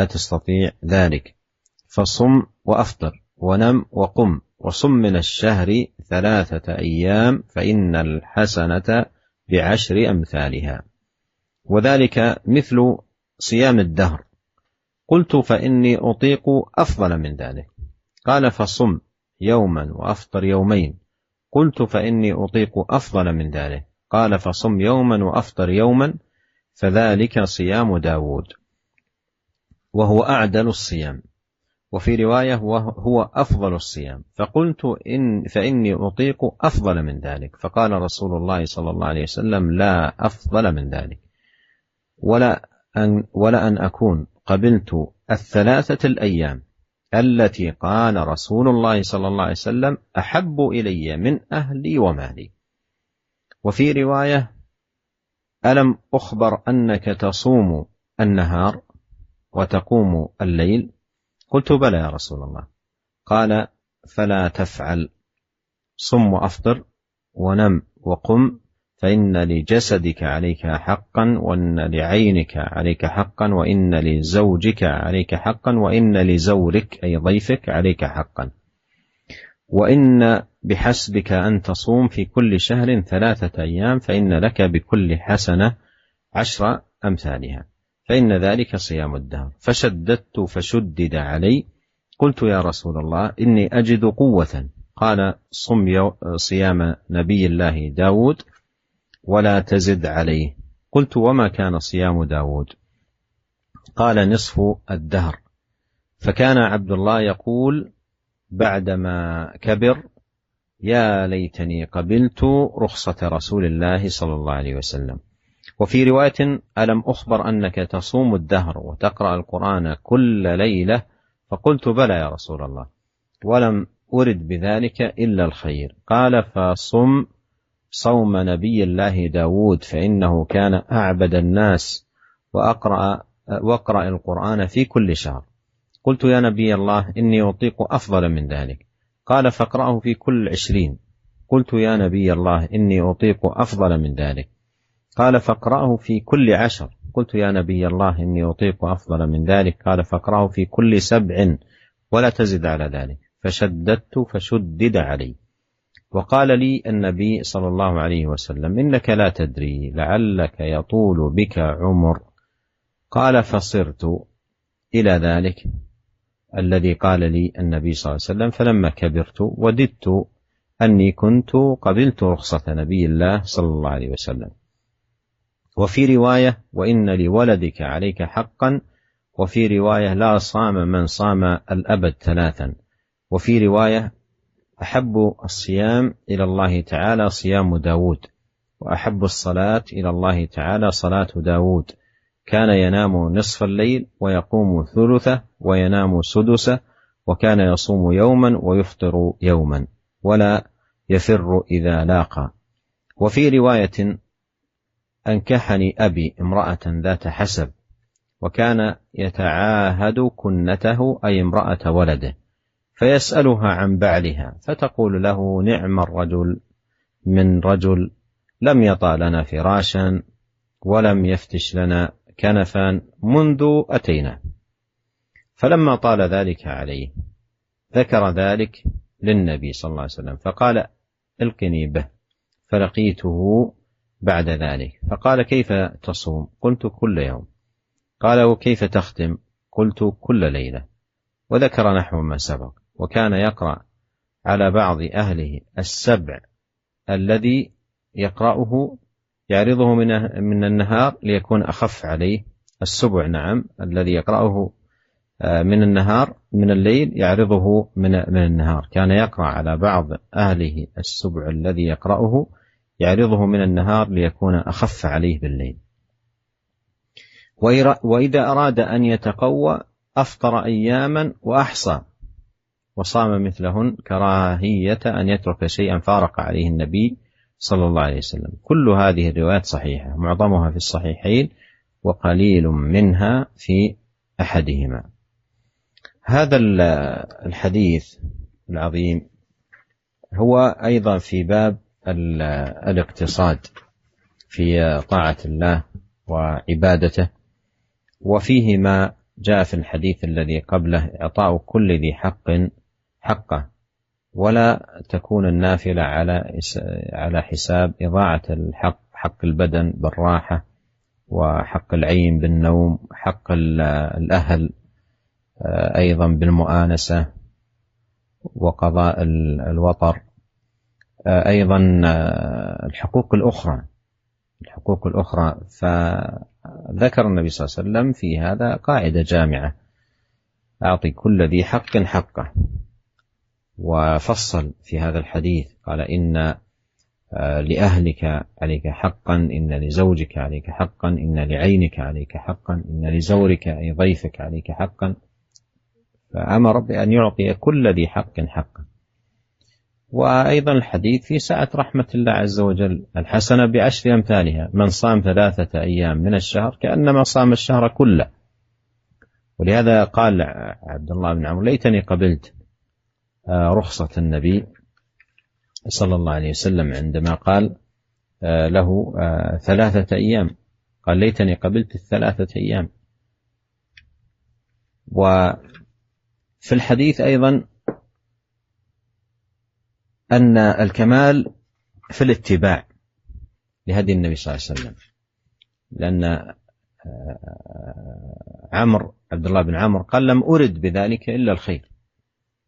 تستطيع ذلك فصم وأفطر ونم وقم وصم من الشهر 3 أيام فإن الحسنة ب10 أمثالها وذلك مثل صيام الدهر. قلت: فإني أطيق أفضل من ذلك. قال: فصم يوما وأفطر يومين. قلت: فإني أطيق أفضل من ذلك. قال: فصم يوما وأفطر يوما فذلك صيام داود وهو أعدل الصيام، وفي رواية هو أفضل الصيام. فقلت: فإني أطيق أفضل من ذلك. فقال رسول الله صلى الله عليه وسلم: لا أفضل من ذلك، ولا أن أكون قبلت 3 الأيام التي قال رسول الله صلى الله عليه وسلم أحب إلي من أهلي ومالي. وفي رواية: ألم أخبر أنك تصوم النهار وتقوم الليل؟ قلت: بلى يا رسول الله. قال: فلا تفعل، صم وأفطر ونم وقم، فإن لجسدك عليك حقا، وإن لعينك عليك حقا، وإن لزوجك عليك حقا، وإن لزورك أي ضيفك عليك حقا، وإن بحسبك أن تصوم في كل شهر 3 أيام فإن لك بكل حسنة 10 أمثالها، فإن ذلك صيام الدهر. فشددت فشدد علي. قلت: يا رسول الله إني أجد قوة. قال: صم صيام نبي الله داود ولا تزد عليه. قلت: وما كان صيام داود؟ قال: نصف الدهر. فكان عبد الله يقول بعدما كبر: يا ليتني قبلت رخصة رسول الله صلى الله عليه وسلم. وفي رواية: ألم أخبر أنك تصوم الدهر وتقرأ القرآن كل ليلة؟ فقلت: بلى يا رسول الله، ولم أرد بذلك إلا الخير. قال: فصم صوم نبي الله داود فإنه كان أعبد الناس وأقرأ القرآن في كل شهر. قلت: يا نبي الله إني أطيق أفضل من ذلك. قال: فاقرأه في كل 20. قلت: يا نبي الله إني أطيق أفضل من ذلك. قال: فاقرأه في كل 10. قلت: يا نبي الله إني أطيق أفضل من ذلك. قال: فاقرأه في كل 7. ولا تزد على ذلك، فشددت فشدد علي. وقال لي النبي صلى الله عليه وسلم: إنك لا تدري لعلك يطول بك عمر. قال: فصرت إلى ذلك الذي قال لي النبي صلى الله عليه وسلم، فلما كبرت وددت أني كنت قبلت رخصة نبي الله صلى الله عليه وسلم. وفي رواية: وإن لولدك عليك حقا. وفي رواية: لا صام من صام الأبد 3. وفي رواية: أحب الصيام إلى الله تعالى صيام داود، وأحب الصلاة إلى الله تعالى صلاة داود، كان ينام نصف الليل ويقوم ثلثه وينام سدسه، وكان يصوم يوما ويفطر يوما ولا يفر إذا لاقى. وفي رواية: أنكحني أبي امرأة ذات حسب، وكان يتعاهد كنته أي امرأة ولده، فيسألها عن بعلها فتقول له: نعم الرجل من رجل لم يطأ لنا فراشا ولم يفتش لنا كنفا منذ أتينا. فلما طال ذلك عليه ذكر ذلك للنبي صلى الله عليه وسلم، فقال: القني به. فلقيته بعد ذلك فقال: كيف تصوم؟ قلت: كل يوم. قال: وكيف تختم؟ قلت: كل ليلة. وذكر نحو ما سبق. وكان يقرأ على بعض أهله 7 الذي يقرأه يعرضه من النهار ليكون أخف عليه. 7 نعم الذي يقرأه من النهار من الليل يعرضه من النهار. كان يقرأ على بعض أهله 7 الذي يقرأه يعرضه من النهار ليكون أخف عليه بالليل. وإذا أراد أن يتقوى أفطر أياما وأحصى وصام مثلهن، كراهية أن يترك شيئا فارق عليه النبي صلى الله عليه وسلم. كل هذه الروايات صحيحة، معظمها في الصحيحين وقليل منها في أحدهما. هذا الحديث العظيم هو أيضا في باب الاقتصاد في طاعة الله وعبادته، وفيه ما جاء في الحديث الذي قبله: إعطاء كل ذي حق حقه، ولا تكون النافلة على حساب إضاعة الحق، حق البدن بالراحة، وحق العين بالنوم، حق الأهل أيضا بالمؤانسة وقضاء الوطر، أيضا الحقوق الأخرى. فذكر النبي صلى الله عليه وسلم في هذا قاعدة جامعة: أعطي كل ذي حق حقه. وفصل في هذا الحديث قال: إن لأهلك عليك حقا، إن لزوجك عليك حقا، إن لعينك عليك حقا، إن لزورك أي ضيفك عليك حقا. فأمر بأن يعطي كل ذي حق حقا. وأيضا الحديث في سعة رحمة الله عز وجل: الحسنة ب10 أمثالها، من صام 3 أيام من الشهر كأنما صام الشهر كله. ولهذا قال عبد الله بن عمرو: ليتني قبلت رخصة النبي صلى الله عليه وسلم عندما قال له 3 أيام، قال: ليتني قبلت 3 أيام. وفي الحديث أيضا أن الكمال في الاتباع لهدي النبي صلى الله عليه وسلم، لأن عبد الله بن عمرو قال: لم أرد بذلك إلا الخير،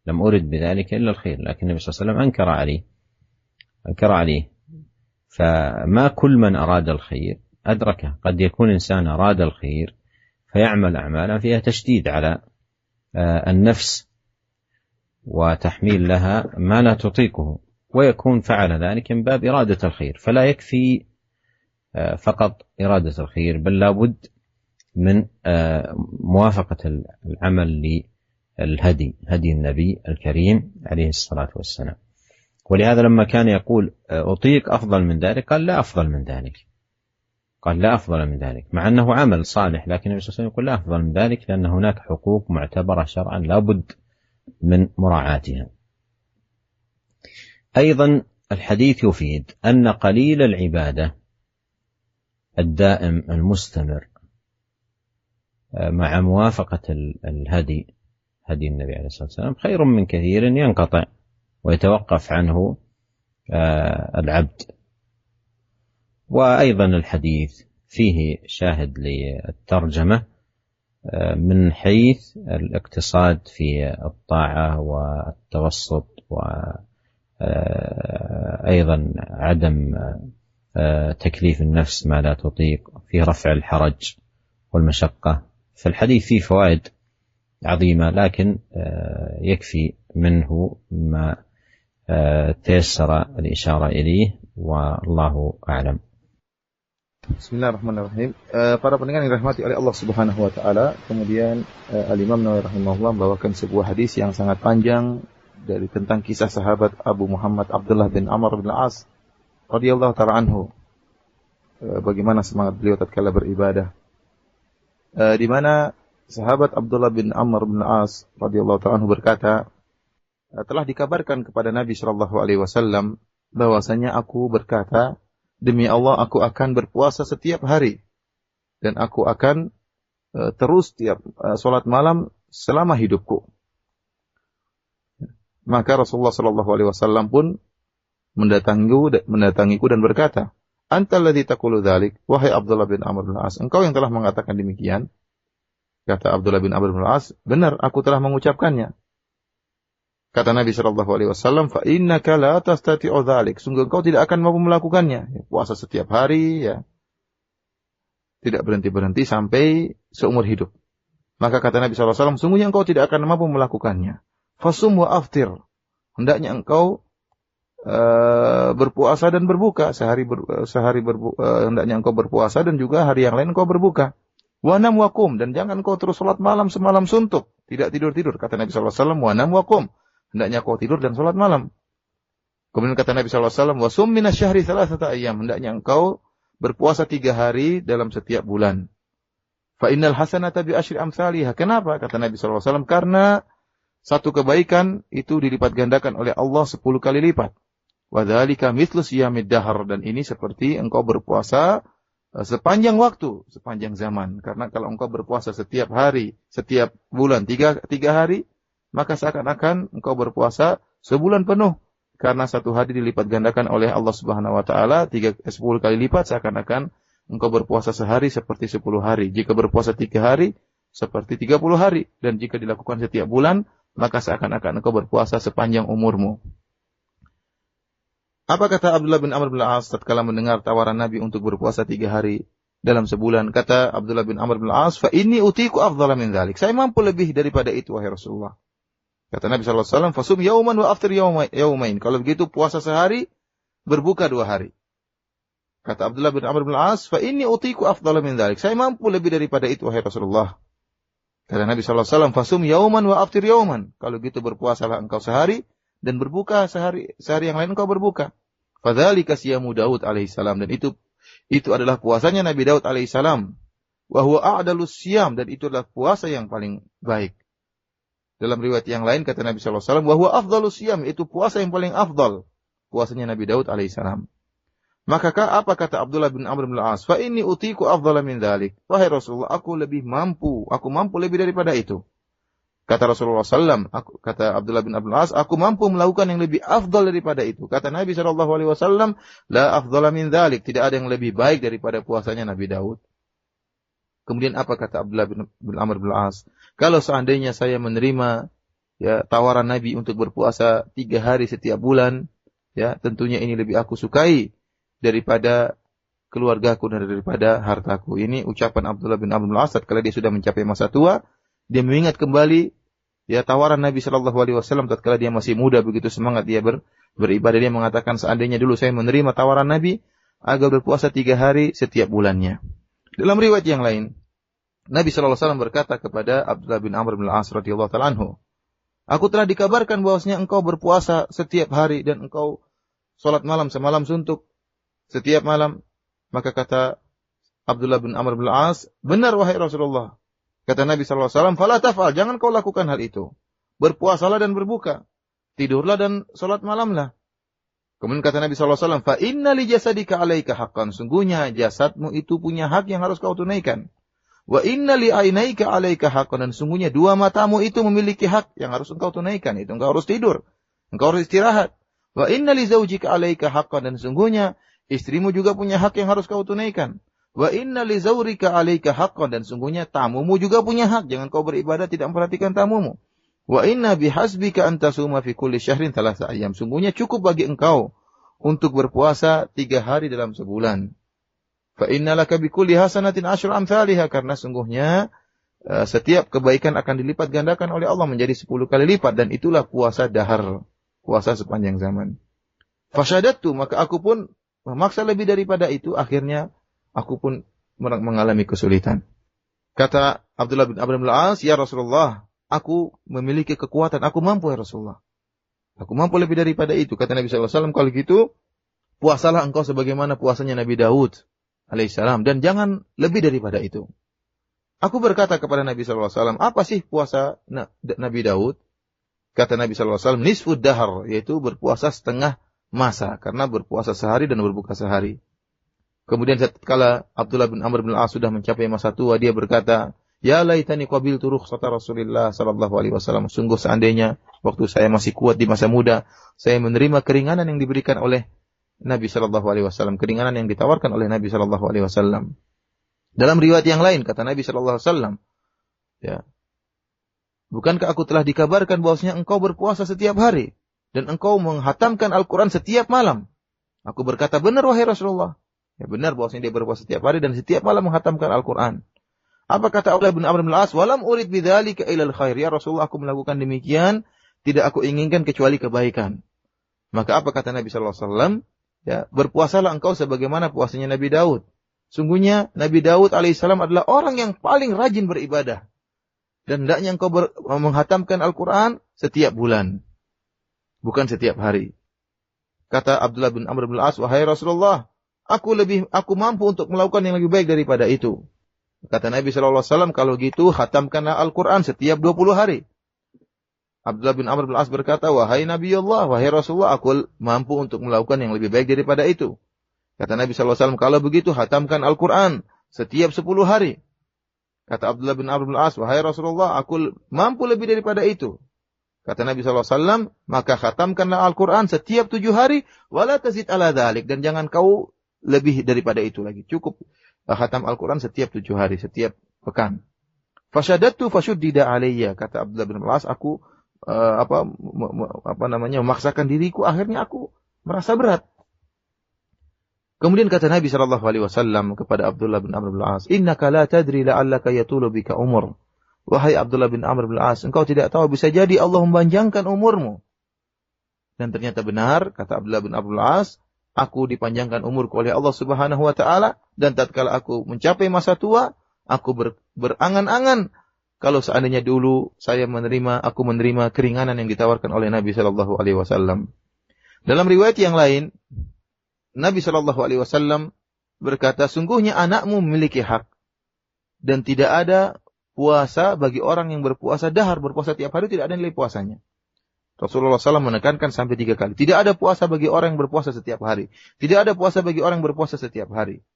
لم أرد بذلك إلا الخير. لكن النبي صلى الله عليه وسلم أنكر عليه. فما كل من أراد الخير أدركه. قد يكون إنسان أراد الخير فيعمل أعمالا فيها تشديد على النفس وتحميل لها ما لا تطيقه، ويكون فعل ذلك من باب إرادة الخير. فلا يكفي فقط إرادة الخير، بل لابد من موافقة العمل هدي النبي الكريم عليه الصلاة والسلام. ولهذا لما كان يقول: أطيق أفضل من ذلك، قال: لا أفضل من ذلك، لا أفضل من ذلك، مع أنه عمل صالح. لكن النبي صلى الله عليه وسلم يقول: لا أفضل من ذلك، لأن هناك حقوق معتبرة شرعا لابد من مراعاتها. أيضا الحديث يفيد أن قليل العبادة الدائم المستمر مع موافقة الهدي هدي النبي عليه الصلاة والسلام خير من كثير ينقطع ويتوقف عنه العبد. وأيضا الحديث فيه شاهد للترجمة من حيث الاقتصاد في الطاعة والتوسط، وأيضا عدم تكليف النفس ما لا تطيق، في رفع الحرج والمشقة. فالحديث فيه فوائد عظيمة، لكن يكفي منه ما تيسر الإشارة إليه، والله أعلم. Bismillahirrahmanirrahim. Para pendengar yang dirahmati oleh Allah Subhanahu wa taala, kemudian Al-Imam Nawawi rahimahullah membawakan sebuah hadis yang sangat panjang dari tentang kisah sahabat Abu Muhammad Abdullah bin Amr bin Al-As radhiyallahu taala anhu. Bagaimana semangat beliau tatkala beribadah. Di mana sahabat Abdullah bin Amr bin Al-As radhiyallahu taala anhu berkata, telah dikabarkan kepada Nabi sallallahu alaihi wasallam bahwasanya aku berkata, demi Allah, aku akan berpuasa setiap hari dan aku akan terus tiap salat malam selama hidupku. Maka Rasulullah sallallahu alaihi wasallam pun mendatangiku dan berkata, "Antal ladzi taqulu dzalik?" Wahai Abdullah bin Amr bin Al-As, engkau yang telah mengatakan demikian. Kata Abdullah bin Amr bin Al-As, "Benar, aku telah mengucapkannya." Kata Nabi sallallahu alaihi wasallam, "Fa innaka la tastati'u dzalik." Sungguh engkau tidak akan mampu melakukannya. Ya, puasa setiap hari, ya. Tidak berhenti-berhenti sampai seumur hidup. Maka kata Nabi sallallahu alaihi wasallam, sungguhnya engkau tidak akan mampu melakukannya. Fasum wa aftir. Hendaknya engkau berpuasa dan berbuka. Hendaknya engkau berpuasa dan juga hari yang lain engkau berbuka. Wa nam wa qum, dan jangan engkau terus salat malam semalam suntuk, tidak tidur-tidur. Kata Nabi sallallahu alaihi wasallam, wa nam wa qum. Hendaknya kau tidur dan salat malam. Kemudian kata Nabi sallallahu alaihi wasallam, "Wa sum minasyahri thalathata ayyam." Hendaknya engkau berpuasa 3 hari dalam setiap bulan. Fa innal hasanata bi asyri amsalihha. Kenapa? Kata Nabi sallallahu alaihi wasallam, karena satu kebaikan itu dilipat gandakan oleh Allah 10 kali lipat. Wa dzalika mithlu siyamid dahr, dan ini seperti engkau berpuasa sepanjang waktu, sepanjang zaman. Karena kalau engkau berpuasa setiap hari, setiap bulan 3 hari, maka seakan-akan engkau berpuasa sebulan penuh. Karena satu hari dilipat gandakan oleh Allah Subhanahu wa taala 10 kali lipat, seakan-akan engkau berpuasa sehari seperti 10 hari. Jika berpuasa 3 hari seperti 30 hari, dan jika dilakukan setiap bulan, maka seakan-akan engkau berpuasa sepanjang umurmu. Apa kata Abdullah bin Amr bin Al-As tatkala mendengar tawaran Nabi untuk berpuasa 3 hari dalam sebulan? Kata Abdullah bin Amr bin Al-As, "Fa inni utiku afdhala min dzalik." Saya mampu lebih daripada itu, wahai Rasulullah. Kata Nabi sallallahu alaihi wasallam, "Fasum yauman wa aftir yaumain." Kalau begitu puasa sehari, berbuka 2 hari. Kata Abdullah bin Amr bin Al-As, "Fa inni utiku afdhala min dzalik." Saya mampu lebih daripada itu, wahai Rasulullah. Kata Nabi sallallahu alaihi wasallam, "Fasum yauman wa aftir yauman." Kalau gitu berpuasalah engkau sehari dan berbuka sehari yang lain engkau berbuka. Fadzalika siyamu Daud alaihi salam, dan itu adalah puasanya Nabi Daud alaihi salam. Wa huwa a'dalus siyam, dan itu adalah puasa yang paling baik. Dalam riwayat yang lain kata Nabi sallallahu alaihi wasallam, wa huwa afdhalus siyam, itu puasa yang paling afdal, puasanya Nabi Daud alaihi salam. Maka apa kata Abdullah bin Amr bin Al-As? Fa inni utiku afdhala min dzalik. Wahai Rasulullah, aku mampu lebih daripada itu. Kata Rasulullah sallallahu alaihi wasallam, kata Abdullah bin Amr bin Al-As, aku mampu melakukan yang lebih afdal daripada itu. Kata Nabi sallallahu alaihi wasallam, la afdhala min dzalik, tidak ada yang lebih baik daripada puasanya Nabi Daud. Kemudian apa kata Abdullah bin Amr bin Al-As? Kalau seandainya saya menerima tawaran Nabi untuk berpuasa 3 hari setiap bulan, tentunya ini lebih aku sukai daripada keluargaku dan daripada hartaku. Ini ucapan Abdullah bin Amr bin Al-As tatkala dia sudah mencapai masa tua, dia mengingat kembali tawaran Nabi sallallahu alaihi wasallam tatkala dia masih muda, begitu semangat dia beribadah. Dia mengatakan, seandainya dulu saya menerima tawaran Nabi agar berpuasa 3 hari setiap bulannya. Dalam riwayat yang lain, Nabi sallallahu alaihi wasallam berkata kepada Abdullah bin Amr bin Al-As radhiyallahu ta'ala anhu, "Aku telah dikabarkan bahwasanya engkau berpuasa setiap hari dan engkau salat malam semalam suntuk setiap malam." Maka kata Abdullah bin Amr bin Al-As, "Benar wahai Rasulullah." Kata Nabi sallallahu alaihi wasallam, "Fala taf'al, jangan kau lakukan hal itu. Berpuasalah dan berbuka, tidurlah dan salat malamlah." Kemudian kata Nabi sallallahu alaihi wasallam, "Fa inna li jasadika 'alaika haqqan." Sungguhnya jasadmu itu punya hak yang harus kau tunaikan. Wa inna li ainaika 'alaika haqqan, dan sungguhnya dua matamu itu memiliki hak yang harus engkau tunaikan, itu engkau harus tidur, engkau harus istirahat. Wa inna li zaujika 'alaika haqqan, dan sungguhnya istrimu juga punya hak yang harus kau tunaikan. Wa inna li zawrika 'alaika haqqan, dan sungguhnya tamumu juga punya hak, jangan kau beribadah tidak memperhatikan tamumu. Wa inna bihasbika an tasuma fi kulli syahrin 3 ayyam, sungguhnya cukup bagi engkau untuk berpuasa 3 hari dalam sebulan. Fa innalaka bikulli hasanatin asyru amsalha, karena sungguhnya setiap kebaikan akan dilipat gandakan oleh Allah menjadi 10 kali lipat, dan itulah puasa dahar, puasa sepanjang zaman. Fasyadattu, maka aku pun memaksa lebih daripada itu, akhirnya aku pun mengalami kesulitan. Kata Abdullah bin Amr bin Al-As, ya Rasulullah, aku memiliki kekuatan, aku mampu ya Rasulullah. Aku mampu lebih daripada itu. Kata Nabi SAW, kalau gitu, puasalah engkau sebagaimana puasanya Nabi Daud alaihissalam, dan jangan lebih daripada itu. Aku berkata kepada Nabi SAW, apa sih puasa Nabi Daud? Kata Nabi SAW, nisfud dahar, yaitu berpuasa setengah masa, karena berpuasa sehari dan berbuka sehari. Kemudian tatkala Abdullah bin Amr bin Al-As sudah mencapai masa tua, dia berkata, ya laitani qabiltu rukhsata Rasulillah sallallahu alaihi wasallam, sungguh seandainya waktu saya masih kuat di masa muda, saya menerima keringanan yang diberikan oleh Nabi sallallahu alaihi wasallam, keringanan yang ditawarkan oleh Nabi sallallahu alaihi wasallam. Dalam riwayat yang lain kata Nabi sallallahu alaihi wasallam, ya, bukankah aku telah dikabarkan bahwasanya engkau berpuasa setiap hari dan engkau menghatamkan Al-Qur'an setiap malam? Aku berkata, benar wahai Rasulullah. Ya, benar bahwasanya dia berpuasa setiap hari dan setiap malam menghatamkan Al-Qur'an. Apa kata Abdullah bin Amr bin Al-As? Walam urid bidzalika ilal khair. Ya Rasulullah, aku melakukan demikian tidak aku inginkan kecuali kebaikan. Maka apa kata Nabi sallallahu alaihi wasallam? Ya, berpuasalah engkau sebagaimana puasanya Nabi Daud. Sungguhnya Nabi Daud alaihissalam adalah orang yang paling rajin beribadah. Dan hendaknya engkau menghatamkan Al-Quran setiap bulan. Bukan setiap hari. Kata Abdullah bin Amr bin Al-As, wahai Rasulullah, aku mampu untuk melakukan yang lebih baik daripada itu. Kata Nabi SAW, kalau gitu khatamkanlah Al-Quran setiap 20 hari. Abdullah bin Amr bin Al-As berkata, wahai Nabi Allah, wahai Rasulullah, aku mampu untuk melakukan yang lebih baik daripada itu. Kata Nabi SAW, kalau begitu khatamkan Al-Quran setiap 10 hari. Kata Abdullah bin Amr bin Al-As, wahai Rasulullah, aku mampu lebih daripada itu. Kata Nabi SAW, maka khatamkanlah Al-Quran setiap 7 hari, wala tazid ala dhalik, dan jangan kau lebih daripada itu lagi. Cukup khatam Al-Quran setiap 7 hari, setiap pekan. Fasyadattu fashuddida alayya, kata Abdullah bin Al-As, aku memaksakan diriku, akhirnya aku merasa berat. Kemudian kata Nabi SAW kepada Abdullah bin Amr bin Al-As, innaka la tadri la'allaka yatulu bika umur. Wahai Abdullah bin Amr bin Al-As, engkau tidak tahu, bisa jadi Allah memanjangkan umurmu. Dan ternyata benar, kata Abdullah bin Amr bin Al-As, aku dipanjangkan umurku oleh Allah Subhanahu wa taala, dan tatkala aku mencapai masa tua, aku berangan-angan kalau seandainya dulu aku menerima keringanan yang ditawarkan oleh Nabi sallallahu alaihi wasallam. Dalam riwayat yang lain, Nabi sallallahu alaihi wasallam berkata, sungguhnya anakmu memiliki hak dan tidak ada puasa bagi orang yang berpuasa dahar, berpuasa tiap hari tidak ada nilai puasanya. Rasulullah SAW menekankan sampai 3 kali. Tidak ada puasa bagi orang yang berpuasa setiap hari. Tidak ada puasa bagi orang yang berpuasa setiap hari.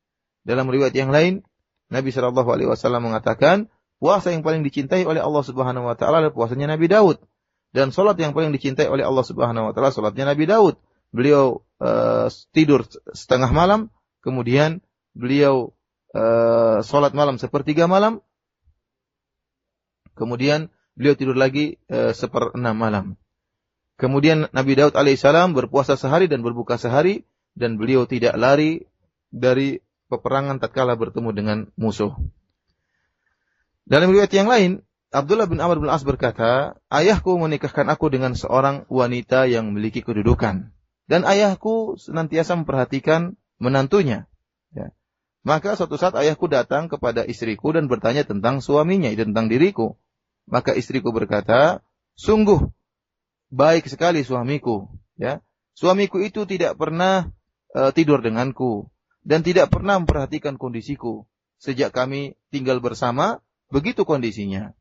Dalam riwayat yang lain, Nabi sallallahu alaihi wasallam mengatakan, puasa yang paling dicintai oleh Allah Subhanahu wa taala adalah puasanya Nabi Daud. Dan salat yang paling dicintai oleh Allah Subhanahu wa taala salatnya Nabi Daud. Beliau tidur setengah malam, kemudian beliau salat malam 1/3 malam, kemudian beliau tidur lagi 1/6 malam. Kemudian Nabi Daud alaihissalam berpuasa sehari dan berbuka sehari, dan beliau tidak lari dari peperangan tatkala bertemu dengan musuh. Dalam riwayat yang lain, Abdullah bin Amr bin Al-As berkata, ayahku menikahkan aku dengan seorang wanita yang memiliki kedudukan. Dan ayahku senantiasa memperhatikan menantunya. Ya. Maka suatu saat ayahku datang kepada istriku dan bertanya tentang suaminya, tentang diriku. Maka istriku berkata, sungguh baik sekali suamiku. Ya. Suamiku itu tidak pernah tidur denganku dan tidak pernah memperhatikan kondisiku. Sejak kami tinggal bersama, begitu kondisinya.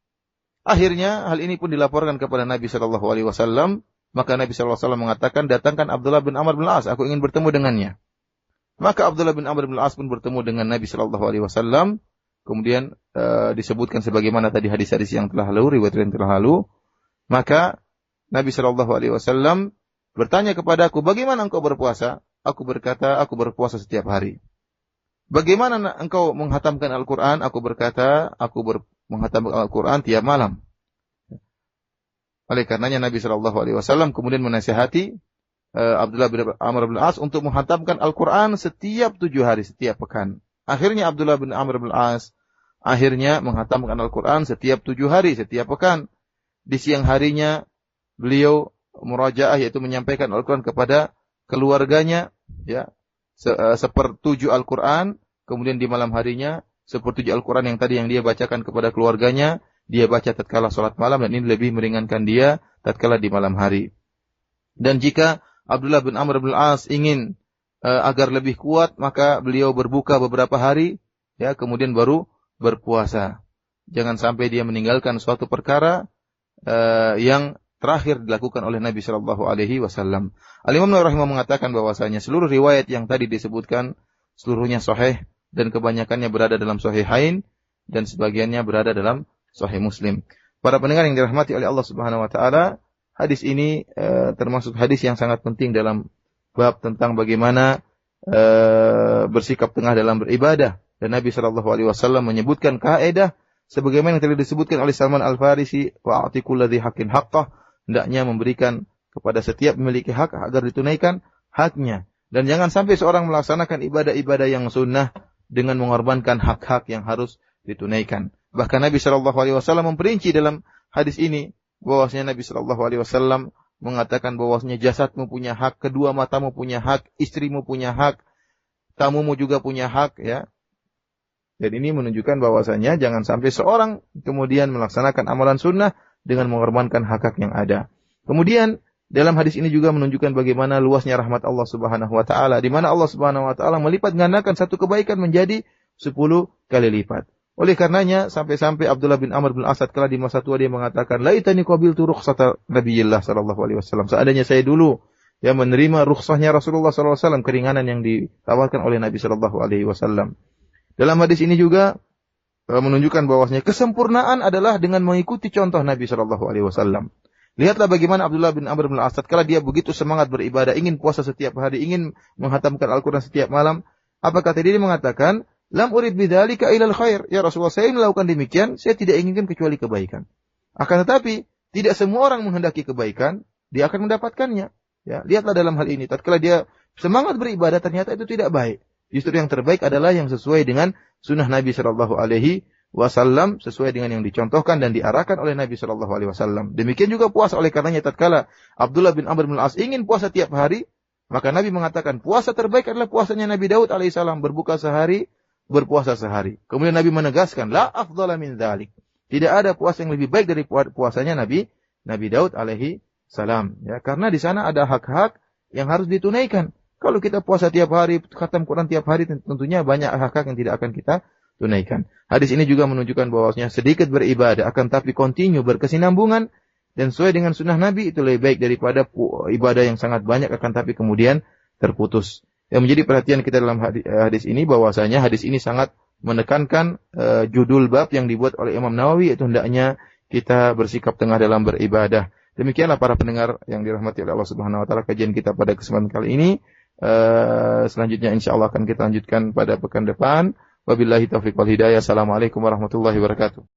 Akhirnya hal ini pun dilaporkan kepada Nabi sallallahu alaihi wasallam, maka Nabi sallallahu alaihi wasallam mengatakan, datangkan Abdullah bin Amr bin Al-As, aku ingin bertemu dengannya. Maka Abdullah bin Amr bin Al-As pun bertemu dengan Nabi sallallahu alaihi wasallam, kemudian disebutkan sebagaimana tadi hadis-hadis yang telah lalu, riwayat yang telah lalu, maka Nabi Shallallahu Alaihi Wasallam bertanya kepadaku, bagaimana engkau berpuasa? Aku berkata, aku berpuasa setiap hari. Bagaimana engkau menghatamkan Al-Quran? Aku berkata, menghatamkan Al-Quran tiap malam. Oleh karenanya Nabi Shallallahu Alaihi Wasallam kemudian menasihati Abdullah bin Amr bin As untuk menghatamkan Al-Quran setiap 7 hari, setiap pekan. Akhirnya Abdullah bin Amr bin As akhirnya menghatamkan Al-Quran setiap 7 hari, setiap pekan. Di siang harinya beliau murajaah, yaitu menyampaikan Al-Quran kepada keluarganya, ya, 1/7 Al-Quran. Kemudian di malam harinya 1/7 Al-Quran yang tadi yang dia bacakan kepada keluarganya, dia baca tatkala salat malam, dan ini lebih meringankan dia tatkala di malam hari. Dan jika Abdullah bin Amr bin As ingin agar lebih kuat, maka beliau berbuka beberapa hari, ya, kemudian baru berpuasa. Jangan sampai dia meninggalkan suatu perkara yang terakhir dilakukan oleh Nabi Shallallahu Alaihi Wasallam. Al-Imam Nawawi rahimahullah mengatakan bahwasanya seluruh riwayat yang tadi disebutkan seluruhnya sahih, dan kebanyakannya berada dalam Sahihain, dan sebagiannya berada dalam Sahih Muslim. Para pendengar yang dirahmati oleh Allah Subhanahu Wa Taala, hadis ini termasuk hadis yang sangat penting dalam bab tentang bagaimana bersikap tengah dalam beribadah. Dan Nabi Shallallahu Alaihi Wasallam menyebutkan kaidah sebagaimana yang telah disebutkan oleh Salman Al-Farisi, wa'ati kulli haqqin haqqah, hendaknya memberikan kepada setiap memiliki hak agar ditunaikan haknya. Dan jangan sampai seorang melaksanakan ibadah-ibadah yang sunnah dengan mengorbankan hak-hak yang harus ditunaikan. Bahkan Nabi Shallallahu Alaihi Wasallam memperinci dalam hadis ini bahwasanya Nabi Shallallahu Alaihi Wasallam mengatakan bahwasanya jasadmu punya hak, kedua matamu punya hak, istrimu punya hak, tamumu juga punya hak, ya. Dan ini menunjukkan bahwasanya jangan sampai seorang kemudian melaksanakan amalan sunnah dengan mengorbankan hak-hak yang ada. Kemudian dalam hadis ini juga menunjukkan bagaimana luasnya rahmat Allah Subhanahu Wa Taala, di mana Allah Subhanahu Wa Taala melipat gandakan satu kebaikan menjadi 10 kali lipat. Oleh karenanya sampai-sampai Abdullah bin Amr bin As kala di masa tua dia mengatakan, laitani qabiltu rukhsata Nabiyillah sallallahu alaihi wasallam. Seandainya saya dulu yang menerima rukhsahnya Rasulullah sallallahu alaihi wasallam, keringanan yang ditawarkan oleh Nabi sallallahu alaihi wasallam. Dalam hadis ini juga menunjukkan bahwasanya kesempurnaan adalah dengan mengikuti contoh Nabi sallallahu alaihi wasallam. Lihatlah bagaimana Abdullah bin Amr bin As kala dia begitu semangat beribadah, ingin puasa setiap hari, ingin menghatamkan Al-Qur'an setiap malam. Apa kata dia? Dia mengatakan, lam urid bidzalika ilal khair. Ya Rasulullah, saya melakukan demikian, saya tidak inginkan kecuali kebaikan. Akan tetapi, tidak semua orang menghendaki kebaikan, dia akan mendapatkannya. Ya, lihatlah dalam hal ini, tatkala dia semangat beribadah, ternyata itu tidak baik. Justru yang terbaik adalah yang sesuai dengan sunnah Nabi Shallallahu Alaihi Wasallam, sesuai dengan yang dicontohkan dan diarahkan oleh Nabi Shallallahu Alaihi Wasallam. Demikian juga puasa. Oleh karenanya, tatkala Abdullah bin Amr bin As ingin puasa tiap hari, maka Nabi mengatakan puasa terbaik adalah puasanya Nabi Daud alaihissalam, berbuka sehari, berpuasa sehari. Kemudian Nabi menegaskan, la afdhala min dzalik. Tidak ada puasa yang lebih baik dari puasanya Nabi Daud alaihi salam. Ya, karena di sana ada hak-hak yang harus ditunaikan. Kalau kita puasa tiap hari, khatam Quran tiap hari, tentunya banyak hak-hak yang tidak akan kita tunaikan. Hadis ini juga menunjukkan bahwasanya sedikit beribadah akan tapi kontinu berkesinambungan dan sesuai dengan sunnah Nabi itu lebih baik daripada ibadah yang sangat banyak akan tapi kemudian terputus. Yang menjadi perhatian kita dalam hadis ini bahwasanya hadis ini sangat menekankan judul bab yang dibuat oleh Imam Nawawi, yaitu hendaknya kita bersikap tengah dalam beribadah. Demikianlah para pendengar yang dirahmati oleh Allah Subhanahu Wa Taala, kajian kita pada kesempatan kali ini. Selanjutnya insyaallah akan kita lanjutkan pada pekan depan. Wabillahi taufiq wal hidayah. Assalamualaikum warahmatullahi wabarakatuh.